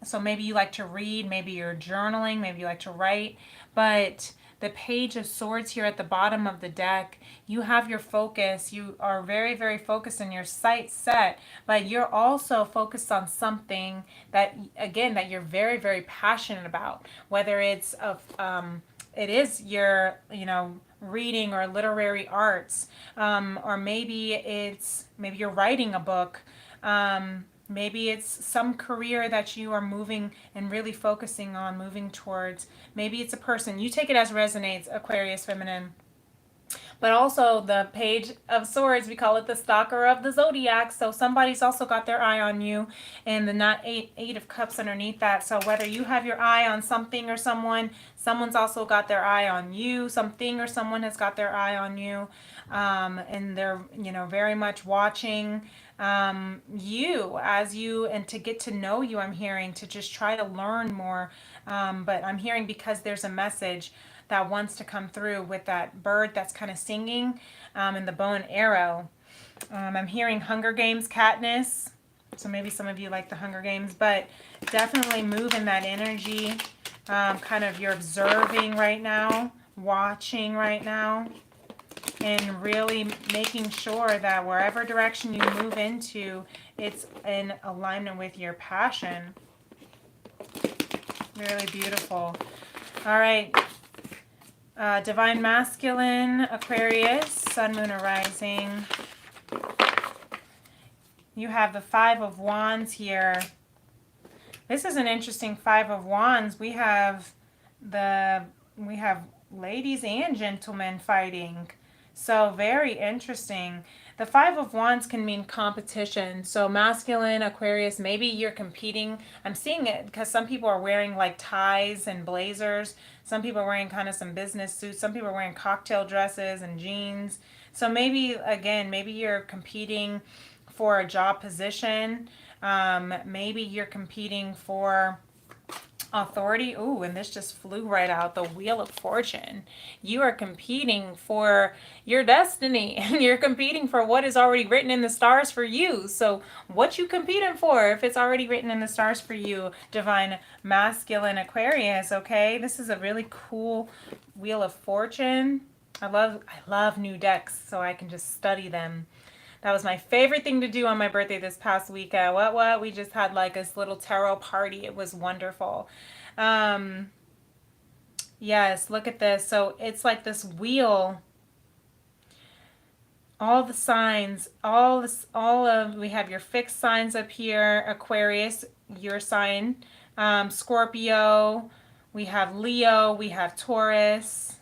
So maybe you like to read, maybe you're journaling, maybe you like to write. But the Page of Swords here at the bottom of the deck, you have your focus. You are very, very focused and your sight set. But you're also focused on something that, again, that you're very, very passionate about. Whether it's it is your, reading or literary arts, or maybe you're writing a book, maybe it's some career that you are moving and really focusing on moving towards. Maybe it's a person. You take it as resonates, Aquarius feminine. But also the Page of Swords, we call it the stalker of the zodiac. So somebody's also got their eye on you, and the eight of cups underneath that. So whether you have your eye on something or someone, someone's also got their eye on you. Something or someone has got their eye on you, and they're very much watching you and to get to know you. I'm hearing to just try to learn more, but I'm hearing because there's a message that wants to come through with that bird that's kind of singing, and the bow and arrow. I'm hearing Hunger Games, Katniss. So maybe some of you like the Hunger Games, but definitely move in that energy. Kind of you're observing right now, watching right now, and really making sure that wherever direction you move into, it's in alignment with your passion. Really beautiful. All right. Divine Masculine, Aquarius, Sun, Moon, or Rising. You have the Five of Wands here. This is an interesting Five of Wands. We have ladies and gentlemen fighting. So very interesting. The Five of Wands can mean competition. So masculine, Aquarius, maybe you're competing. I'm seeing it because some people are wearing like ties and blazers. Some people are wearing kind of some business suits. Some people are wearing cocktail dresses and jeans. So maybe, again, maybe you're competing for a job position. Maybe you're competing for authority. Ooh, and this just flew right out, the Wheel of Fortune. You are competing for your destiny, and you're competing for what is already written in the stars for you. So what you competing for if it's already written in the stars for you, Divine Masculine Aquarius, okay? This is a really cool Wheel of Fortune. I love new decks so I can just study them. That was my favorite thing to do on my birthday this past week. What? We just had like this little tarot party. It was wonderful. Yes, look at this. So it's like this wheel. All the signs, we have your fixed signs up here. Aquarius, your sign. Scorpio. We have Leo. We have Taurus.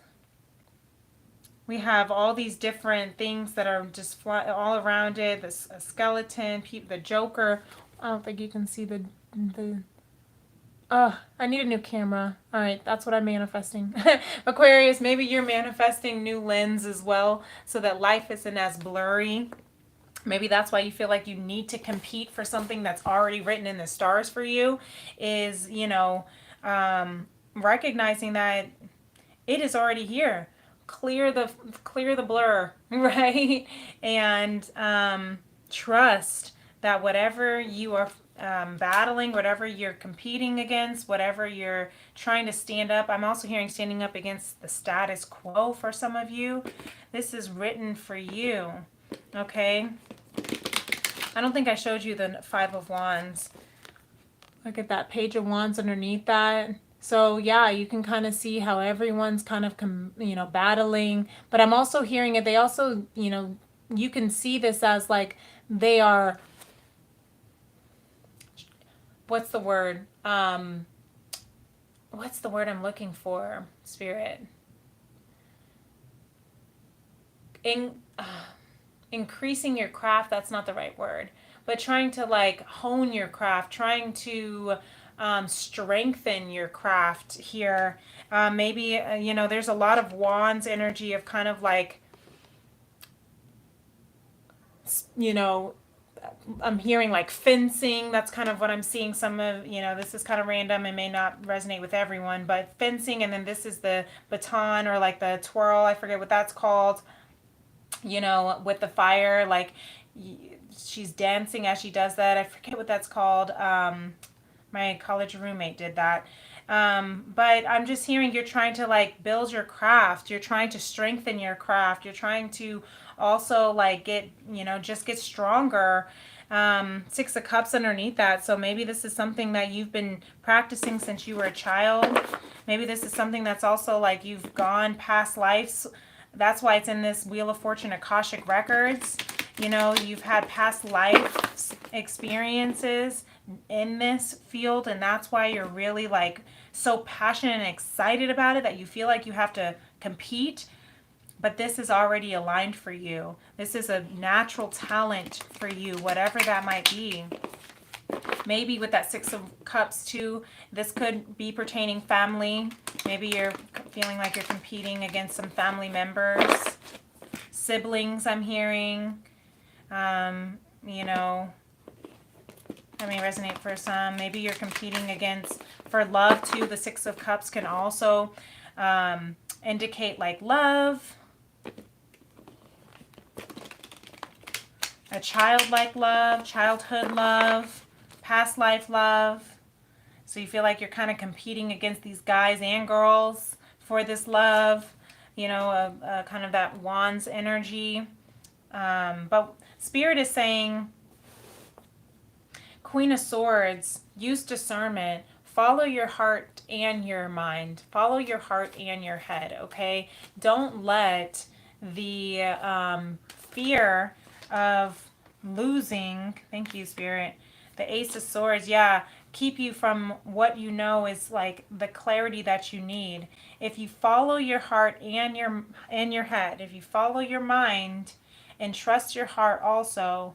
We have all these different things that are just all around it. This a skeleton, the Joker. I don't think you can see the. I need a new camera. All right, that's what I'm manifesting. Aquarius, maybe you're manifesting new lens as well, so that life isn't as blurry. Maybe that's why you feel like you need to compete for something that's already written in the stars for you. Is recognizing that it is already here. Clear the blur, right? And trust that whatever you are battling, whatever you're competing against, whatever you're trying to stand up. I'm also hearing standing up against the status quo for some of you. This is written for you, okay? I don't think I showed you the Five of Wands. Look at that Page of Wands underneath that. So yeah, you can kind of see how everyone's kind of, battling. But I'm also hearing it. They also, you can see this as like they are, what's the word? What's the word I'm looking for, Spirit? Increasing your craft, that's not the right word. But trying to like hone your craft, trying to strengthen your craft here. Maybe, there's a lot of wands energy of kind of like, I'm hearing like fencing. That's kind of what I'm seeing. Some of, this is kind of random and may not resonate with everyone, but fencing. And then this is the baton or like the twirl. I forget what that's called, with the fire, like she's dancing as she does that. I forget what that's called. My college roommate did that. But I'm just hearing you're trying to like build your craft. You're trying to strengthen your craft. You're trying to also like get stronger. Six of Cups underneath that. So maybe this is something that you've been practicing since you were a child. Maybe this is something that's also like you've gone past lives. That's why it's in this Wheel of Fortune Akashic Records. You've had past life experiences in this field, and that's why you're really like so passionate and excited about it that you feel like you have to compete. But this is already aligned for you. This is a natural talent for you, whatever that might be. Maybe with that Six of Cups too, this could be pertaining family. Maybe you're feeling like you're competing against some family members, siblings, I'm hearing. That may resonate for some. Maybe you're competing for love too. The Six of Cups can also indicate like love, a childlike love, childhood love, past life love. So you feel like you're kind of competing against these guys and girls for this love, you know, kind of that wands energy. But Spirit is saying, Queen of Swords, use discernment. Follow your heart and your mind. Follow your heart and your head, okay? Don't let the fear of losing, thank you, Spirit, the Ace of Swords, yeah, keep you from what you know is like the clarity that you need. If you follow your heart and your head, if you follow your mind and trust your heart also,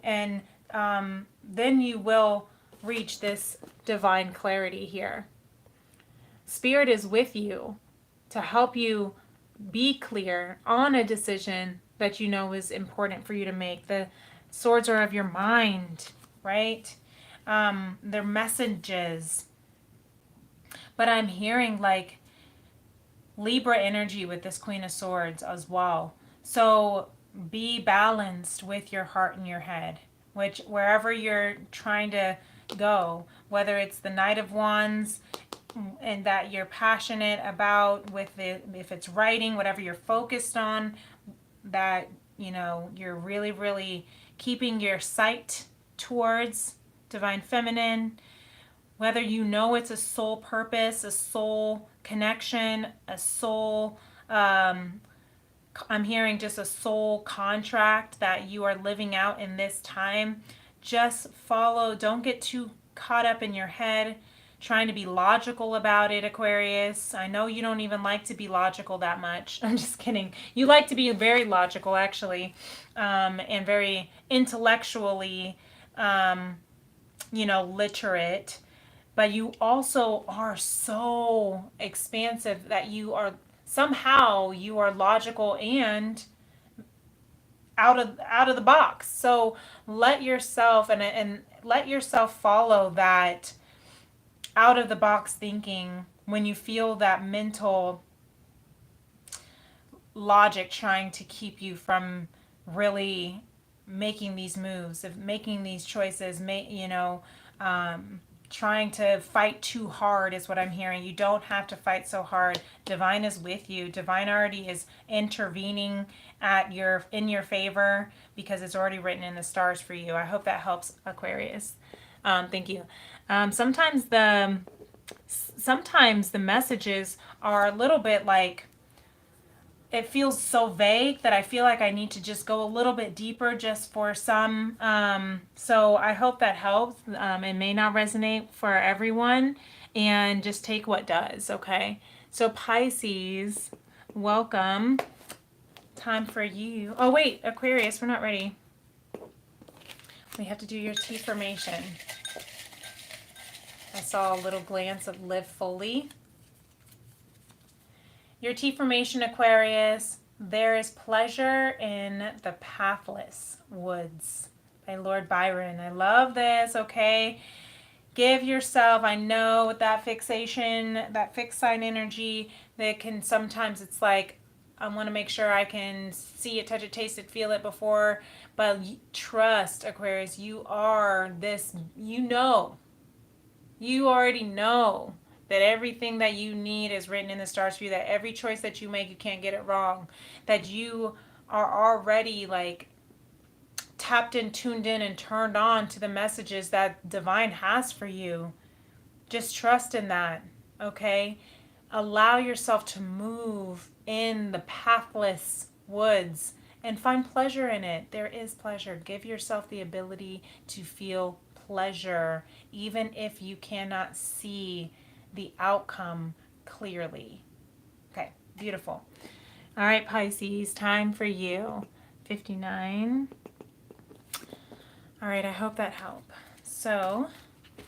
and then you will reach this divine clarity here. Spirit is with you to help you be clear on a decision that you know is important for you to make. The swords are of your mind, right? They're messages. But I'm hearing like Libra energy with this Queen of Swords as well. So be balanced with your heart and your head, which wherever you're trying to go, whether it's the Knight of Wands and that you're passionate about with it, if it's writing, whatever you're focused on, that, you know, you're really, really keeping your sight towards Divine Feminine, whether you know it's a soul purpose, a soul connection, a soul, I'm hearing just a soul contract that you are living out in this time. Just follow, don't get too caught up in your head trying to be logical about it, Aquarius. I know you don't even like to be logical that much. I'm just kidding. You like to be very logical, actually, and very intellectually, literate. But you also are so expansive that you are somehow you are logical and out of the box. So let yourself and let yourself follow that out of the box thinking when you feel that mental logic trying to keep you from really making these moves, of making these choices, trying to fight too hard is what I'm hearing. You don't have to fight so hard. Divine is with you. Divine already is intervening in your favor because it's already written in the stars for you. I hope that helps, Aquarius. Thank you. Sometimes the messages are a little bit like, it feels so vague that I feel like I need to just go a little bit deeper just for some. So I hope that helps. It may not resonate for everyone, and just take what does, okay? So Pisces, welcome. Time for you. Oh wait, Aquarius, we're not ready. We have to do your T formation. I saw a little glance of Live Fully. Your T formation, Aquarius. There is pleasure in the pathless woods by Lord Byron. I love this, okay? Give yourself, I know with that fixation, that fixed sign energy, that can sometimes it's like, I want to make sure I can see it, touch it, taste it, feel it before. But trust, Aquarius, you are this, you already know that everything that you need is written in the stars for you, that every choice that you make, you can't get it wrong, that you are already like tapped in, tuned in, and turned on to the messages that Divine has for you. Just trust in that, okay? Allow yourself to move in the pathless woods and find pleasure in it. There is pleasure. Give yourself the ability to feel pleasure, even if you cannot see the outcome clearly. Okay, beautiful. All right, Pisces, time for you. 59. All right, I hope that helped. So,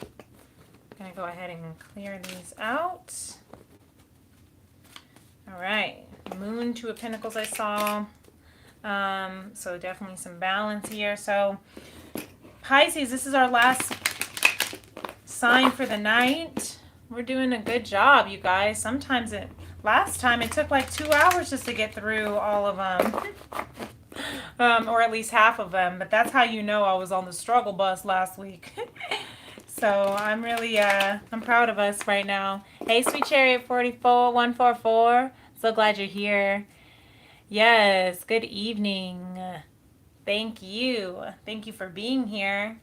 I'm going to go ahead and clear these out. All right, Moon, Two of Pentacles I saw. So definitely some balance here. So, Pisces, this is our last sign for the night. We're doing a good job, you guys. Sometimes Last time it took like 2 hours just to get through all of them. Or at least half of them. But that's how you know I was on the struggle bus last week. So I'm really, I'm proud of us right now. Hey, Sweet Chariot 44144. So glad you're here. Yes, good evening. Thank you. Thank you for being here.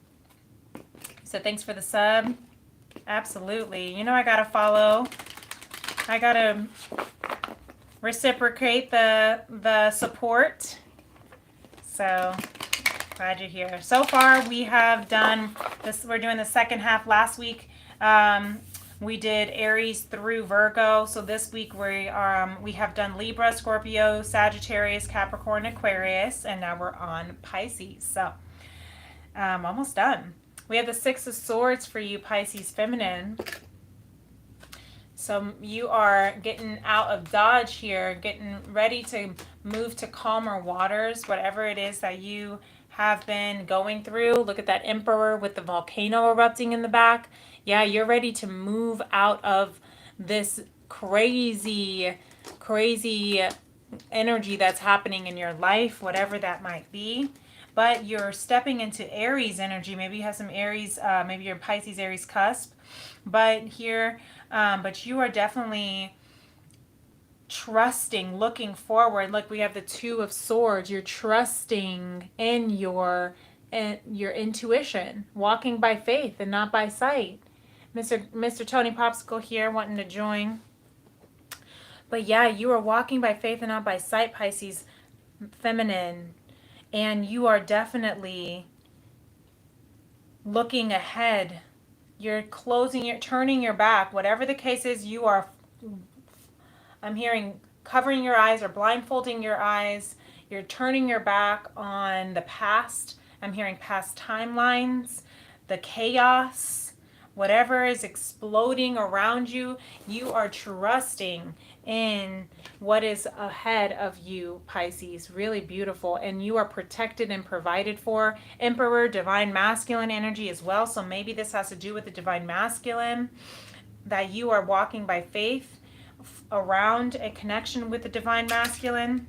So thanks for the sub. Absolutely. You know I gotta follow. I gotta reciprocate the support. So glad you're here. So far we have done this. We're doing the second half. Last week we did Aries through Virgo. So this week we have done Libra, Scorpio, Sagittarius, Capricorn, Aquarius, and now we're on Pisces. So almost done. We have the Six of Swords for you, Pisces feminine. So you are getting out of dodge here, getting ready to move to calmer waters, whatever it is that you have been going through. Look at that Emperor with the volcano erupting in the back. Yeah, you're ready to move out of this crazy, crazy energy that's happening in your life, whatever that might be. But you're stepping into Aries energy. Maybe you have some Aries, maybe you're Pisces, Aries cusp. But here, but you are definitely trusting, looking forward. Look, we have the Two of Swords. You're trusting in your intuition, walking by faith and not by sight. Mr. Tony Popsicle here wanting to join. But yeah, you are walking by faith and not by sight, Pisces feminine. And you are definitely looking ahead. You're turning your back. Whatever the case is, you are, I'm hearing, covering your eyes or blindfolding your eyes. You're turning your back on the past. I'm hearing past timelines, the chaos, whatever is exploding around you. You are trusting in what is ahead of you, Pisces. Really beautiful. And you are protected and provided for. Emperor, divine masculine energy as well. So maybe this has to do with the divine masculine, that you are walking by faith around a connection with the divine masculine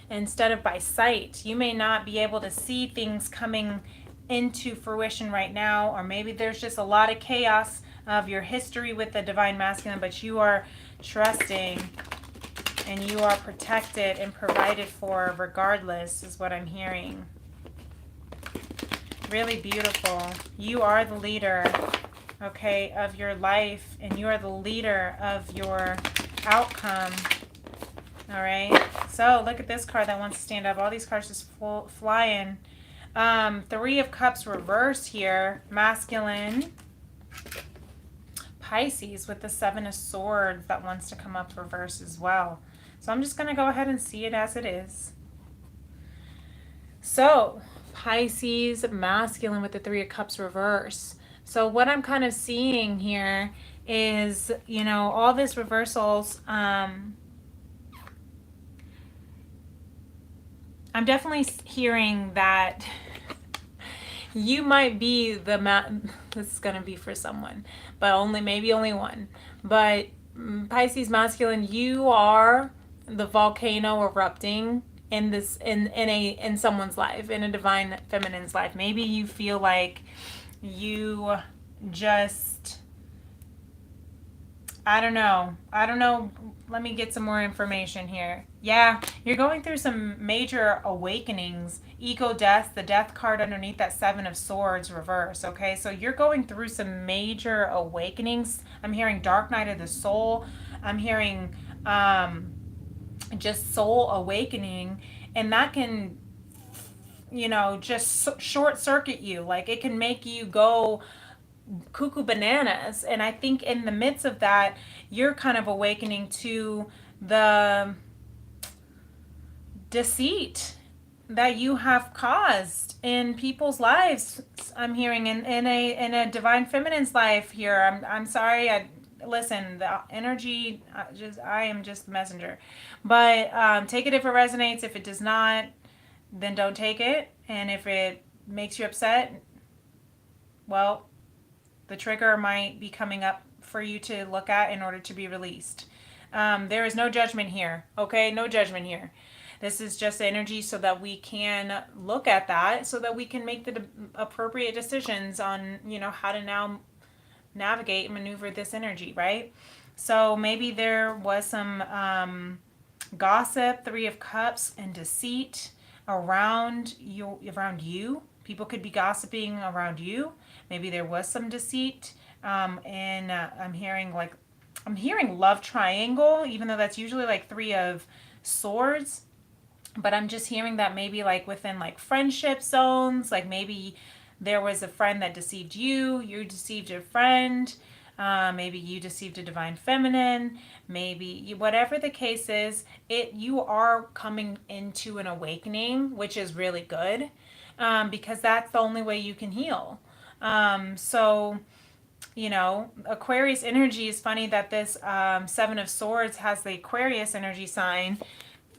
instead of by sight. You may not be able to see things coming into fruition right now, or maybe there's just a lot of chaos of your history with the divine masculine, but you are trusting and you are protected and provided for regardless, is what I'm hearing. Really beautiful. You are the leader, okay, of your life, and you are the leader of your outcome. All right, so look at this card that wants to stand up. All these cards just flying. Three of Cups reverse here, masculine. Pisces with the Seven of Swords that wants to come up reverse as well. So I'm just going to go ahead and see it as it is. So Pisces masculine with the Three of Cups reverse. So what I'm kind of seeing here is, you know, all this reversals. I'm definitely hearing that you might be the this is going to be for someone, but maybe only one. But Pisces masculine, you are the volcano erupting in this in someone's life, in a divine feminine's life. Maybe you feel like you just, I don't know. Let me get some more information here. Yeah, you're going through some major awakenings. Ego death, the death card underneath that Seven of Swords reverse, okay? So you're going through some major awakenings. I'm hearing dark night of the soul. I'm hearing just soul awakening. And that can, you know, just short circuit you. Like, it can make you go cuckoo bananas. And I think in the midst of that, you're kind of awakening to the deceit that you have caused in people's lives. I'm hearing in a divine feminine's life here. I'm sorry. Listen, the energy, I am just the messenger. But take it if it resonates. If it does not, then don't take it. And if it makes you upset, well, the trigger might be coming up for you to look at in order to be released. There is no judgment here, okay? No judgment here. This is just energy so that we can look at that, so that we can make the appropriate decisions on, how to now navigate and maneuver this energy, right? So maybe there was some gossip, Three of Cups, and deceit around you. People could be gossiping around you. Maybe there was some deceit. And I'm hearing love triangle, even though that's usually like Three of Swords. But I'm just hearing that maybe like within like friendship zones, like maybe there was a friend that deceived you, you deceived a friend, maybe you deceived a divine feminine, maybe whatever the case is, you are coming into an awakening, which is really good, because that's the only way you can heal. So Aquarius energy is funny that this Seven of Swords has the Aquarius energy sign.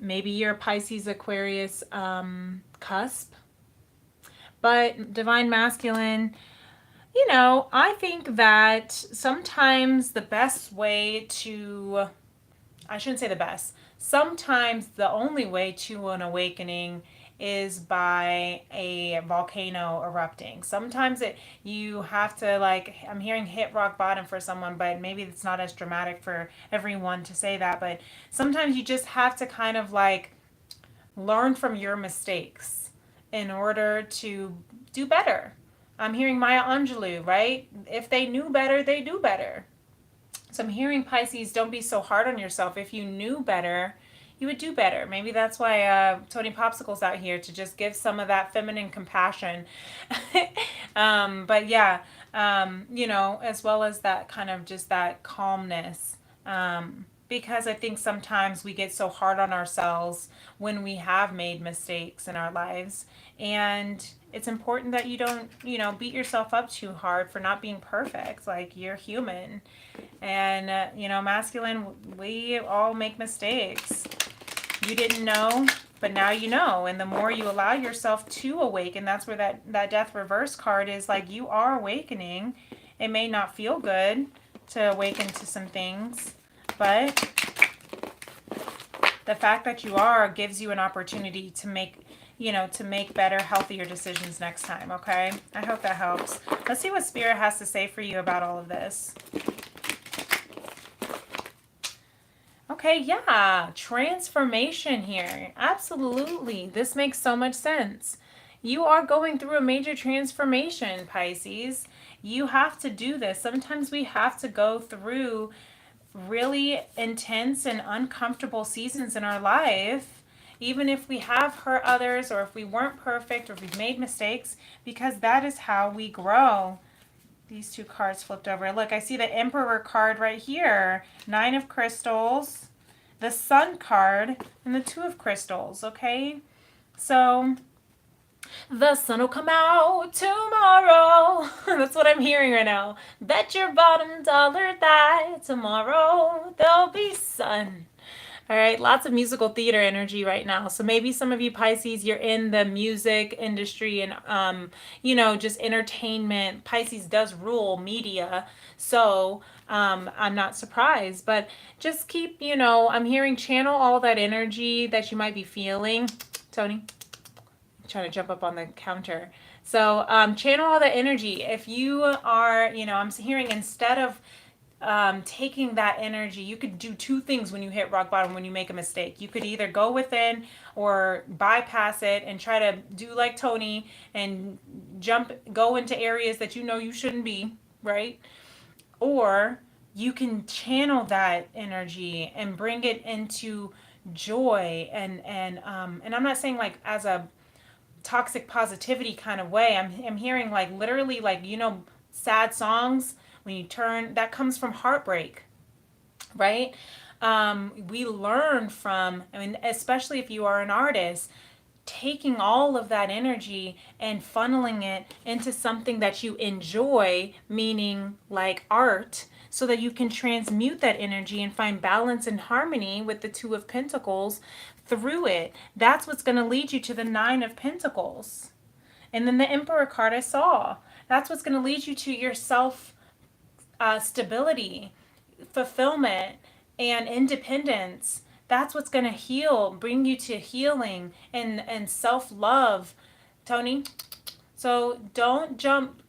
Maybe you're Pisces, Aquarius cusp. But divine masculine, I think that sometimes the best way to, I shouldn't say the best, sometimes the only way to an awakening is by a volcano erupting. Sometimes you have to, like, I'm hearing hit rock bottom for someone, but maybe it's not as dramatic for everyone to say that, but sometimes you just have to kind of like learn from your mistakes in order to do better. I'm hearing Maya Angelou, right? If they knew better, they do better. So I'm hearing Pisces, don't be so hard on yourself. If you knew better, you would do better. Maybe that's why Tony Popsicle's out here to just give some of that feminine compassion. But yeah, as well as that kind of just that calmness. Because I think sometimes we get so hard on ourselves when we have made mistakes in our lives. And it's important that you don't, beat yourself up too hard for not being perfect. Like, you're human. And, masculine, we all make mistakes. You didn't know, but now you know. And the more you allow yourself to awaken, that's where that death reverse card is like, you are awakening. It may not feel good to awaken to some things, but the fact that you are gives you an opportunity to make better, healthier decisions next time, okay? I hope that helps. Let's see what Spirit has to say for you about all of this. Okay, yeah, transformation here. Absolutely. This makes so much sense. You are going through a major transformation, Pisces. You have to do this. Sometimes we have to go through really intense and uncomfortable seasons in our life, even if we have hurt others or if we weren't perfect or if we've made mistakes, because that is how we grow. These two cards flipped over. Look, I see the Emperor card right here. Nine of Crystals, the Sun card, and the Two of Crystals, okay? So the sun will come out tomorrow. That's what I'm hearing right now. Bet your bottom dollar that tomorrow there'll be sun. All right, lots of musical theater energy right now. So maybe some of you Pisces, you're in the music industry and, just entertainment. Pisces does rule media. So I'm not surprised. But just keep, I'm hearing channel all that energy that you might be feeling. Tony, I'm trying to jump up on the counter. So channel all that energy. If you are, I'm hearing instead of taking that energy, you could do two things when you hit rock bottom, when you make a mistake. You could either go within or bypass it and try to do like Tony and go into areas that you shouldn't be, right? Or you can channel that energy and bring it into joy and I'm not saying like as a toxic positivity kind of way. I'm hearing like literally like sad songs when you turn, that comes from heartbreak, right? We learn from, especially if you are an artist, taking all of that energy and funneling it into something that you enjoy, meaning like art, so that you can transmute that energy and find balance and harmony with the Two of Pentacles through it. That's what's going to lead you to the Nine of Pentacles. And then the Emperor card I saw. That's what's going to lead you to your self stability, fulfillment, and independence. That's what's going to heal, bring you to healing and self-love, Tony. So don't jump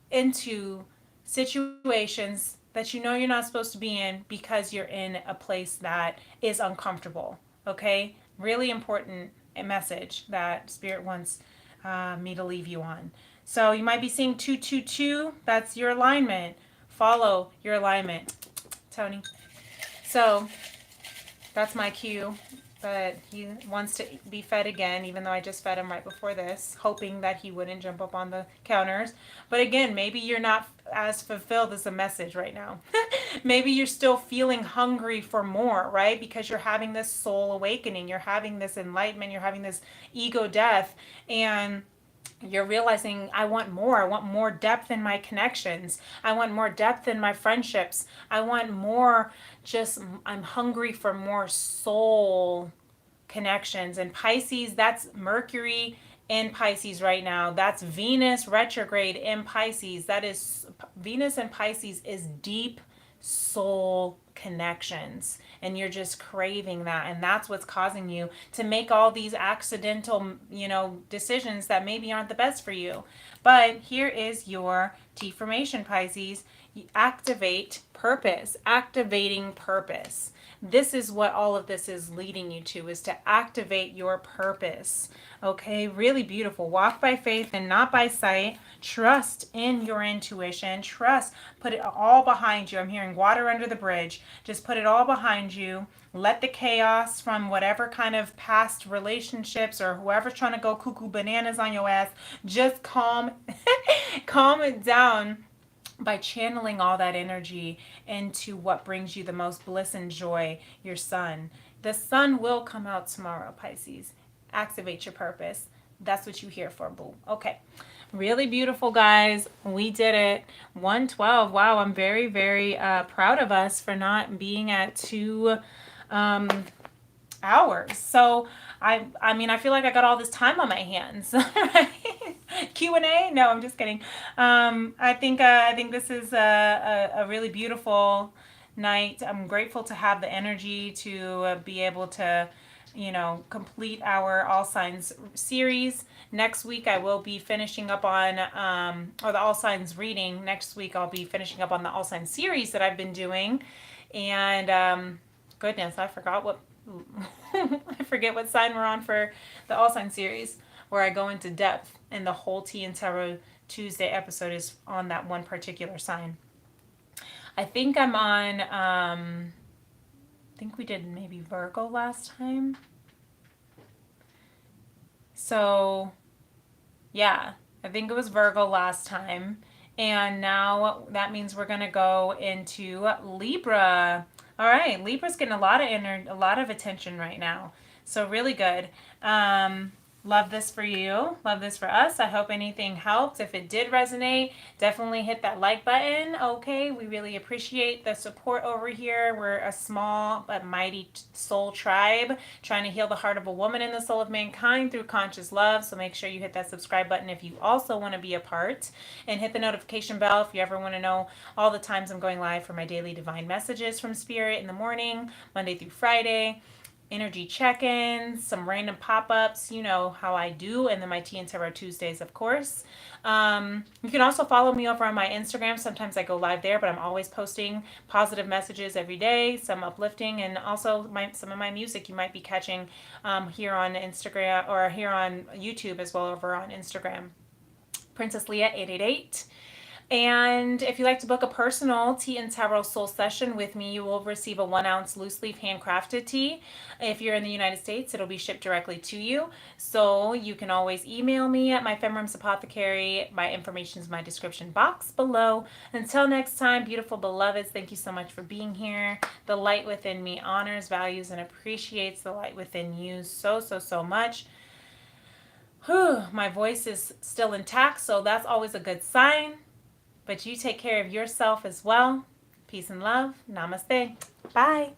into situations that you know you're not supposed to be in because you're in a place that is uncomfortable. Okay? Really important message that Spirit wants me to leave you on. So you might be seeing 222. That's your alignment. Follow your alignment, Tony. So that's my cue. But he wants to be fed again, even though I just fed him right before this, hoping that he wouldn't jump up on the counters. But again, maybe you're not as fulfilled as the message right now. Maybe you're still feeling hungry for more, right? Because you're having this soul awakening, you're having this enlightenment, you're having this ego death, and you're realizing, I want more. I want more depth in my connections. I want more depth in my friendships. I want more, I'm hungry for more soul connections. And Pisces, that's Mercury in Pisces right now. That's Venus retrograde in Pisces. That is, Venus in Pisces is deep soul connections, and you're just craving that, and that's what's causing you to make all these accidental, decisions that maybe aren't the best for you. But here is your T formation, Pisces. You activate purpose, activating purpose. This is what all of this is leading you to, is to activate your purpose. Okay, really beautiful. Walk by faith and not by sight. Trust in your intuition. Trust. Put it all behind you. I'm hearing water under the bridge. Just put it all behind you. Let the chaos from whatever kind of past relationships or whoever's trying to go cuckoo bananas on your ass, just calm it down by channeling all that energy into what brings you the most bliss and joy, your sun. The sun will come out tomorrow, Pisces. Activate your purpose. That's what you're here for, boo. Okay. Really beautiful, guys. We did it. 112. Wow, I'm very, very proud of us for not being at 2 hours. So I feel like I got all this time on my hands. Q&A? No, I'm just kidding. I think this is a really beautiful night. I'm grateful to have the energy to be able to, complete our All Signs series. Next week I will be finishing up on, or the All Signs reading. Next week I'll be finishing up on the All Signs series that I've been doing. And goodness, I forgot what I forget what sign we're on for the All Sign series, where I go into depth, and the whole Tea and Tarot Tuesday episode is on that one particular sign. I think I'm on, I think we did maybe Virgo last time. So, yeah, I think it was Virgo last time. And now that means we're going to go into Libra. All right, Libra's getting a lot of attention right now. So really good. Love this for you. Love this for us. I hope anything helped. If it did resonate, definitely hit that like button. Okay, we really appreciate the support over here. We're a small but mighty soul tribe trying to heal the heart of a woman and the soul of mankind through conscious love. So make sure you hit that subscribe button if you also want to be a part, and hit the notification bell if you ever want to know all the times I'm going live for my daily divine messages from Spirit in the morning, Monday through Friday. Energy check-ins, some random pop-ups, you know how I do, and then my Tea and Tarot Tuesdays, of course. You can also follow me over on my Instagram. Sometimes I go live there, but I'm always posting positive messages every day, some uplifting, and also some of my music you might be catching here on Instagram, or here on YouTube as well, over on Instagram. Princess Leah 888. And if you'd like to book a personal Tea and Tarot soul session with me, you will receive a 1 ounce loose leaf handcrafted tea. If you're in the United States, it'll be shipped directly to you. So you can always email me at my FemRems Apothecary. My information is in my description box below. Until next time, beautiful beloveds, thank you so much for being here. The light within me honors, values, and appreciates the light within you so, so, so much. Whew, my voice is still intact, so that's always a good sign. But you take care of yourself as well. Peace and love. Namaste. Bye.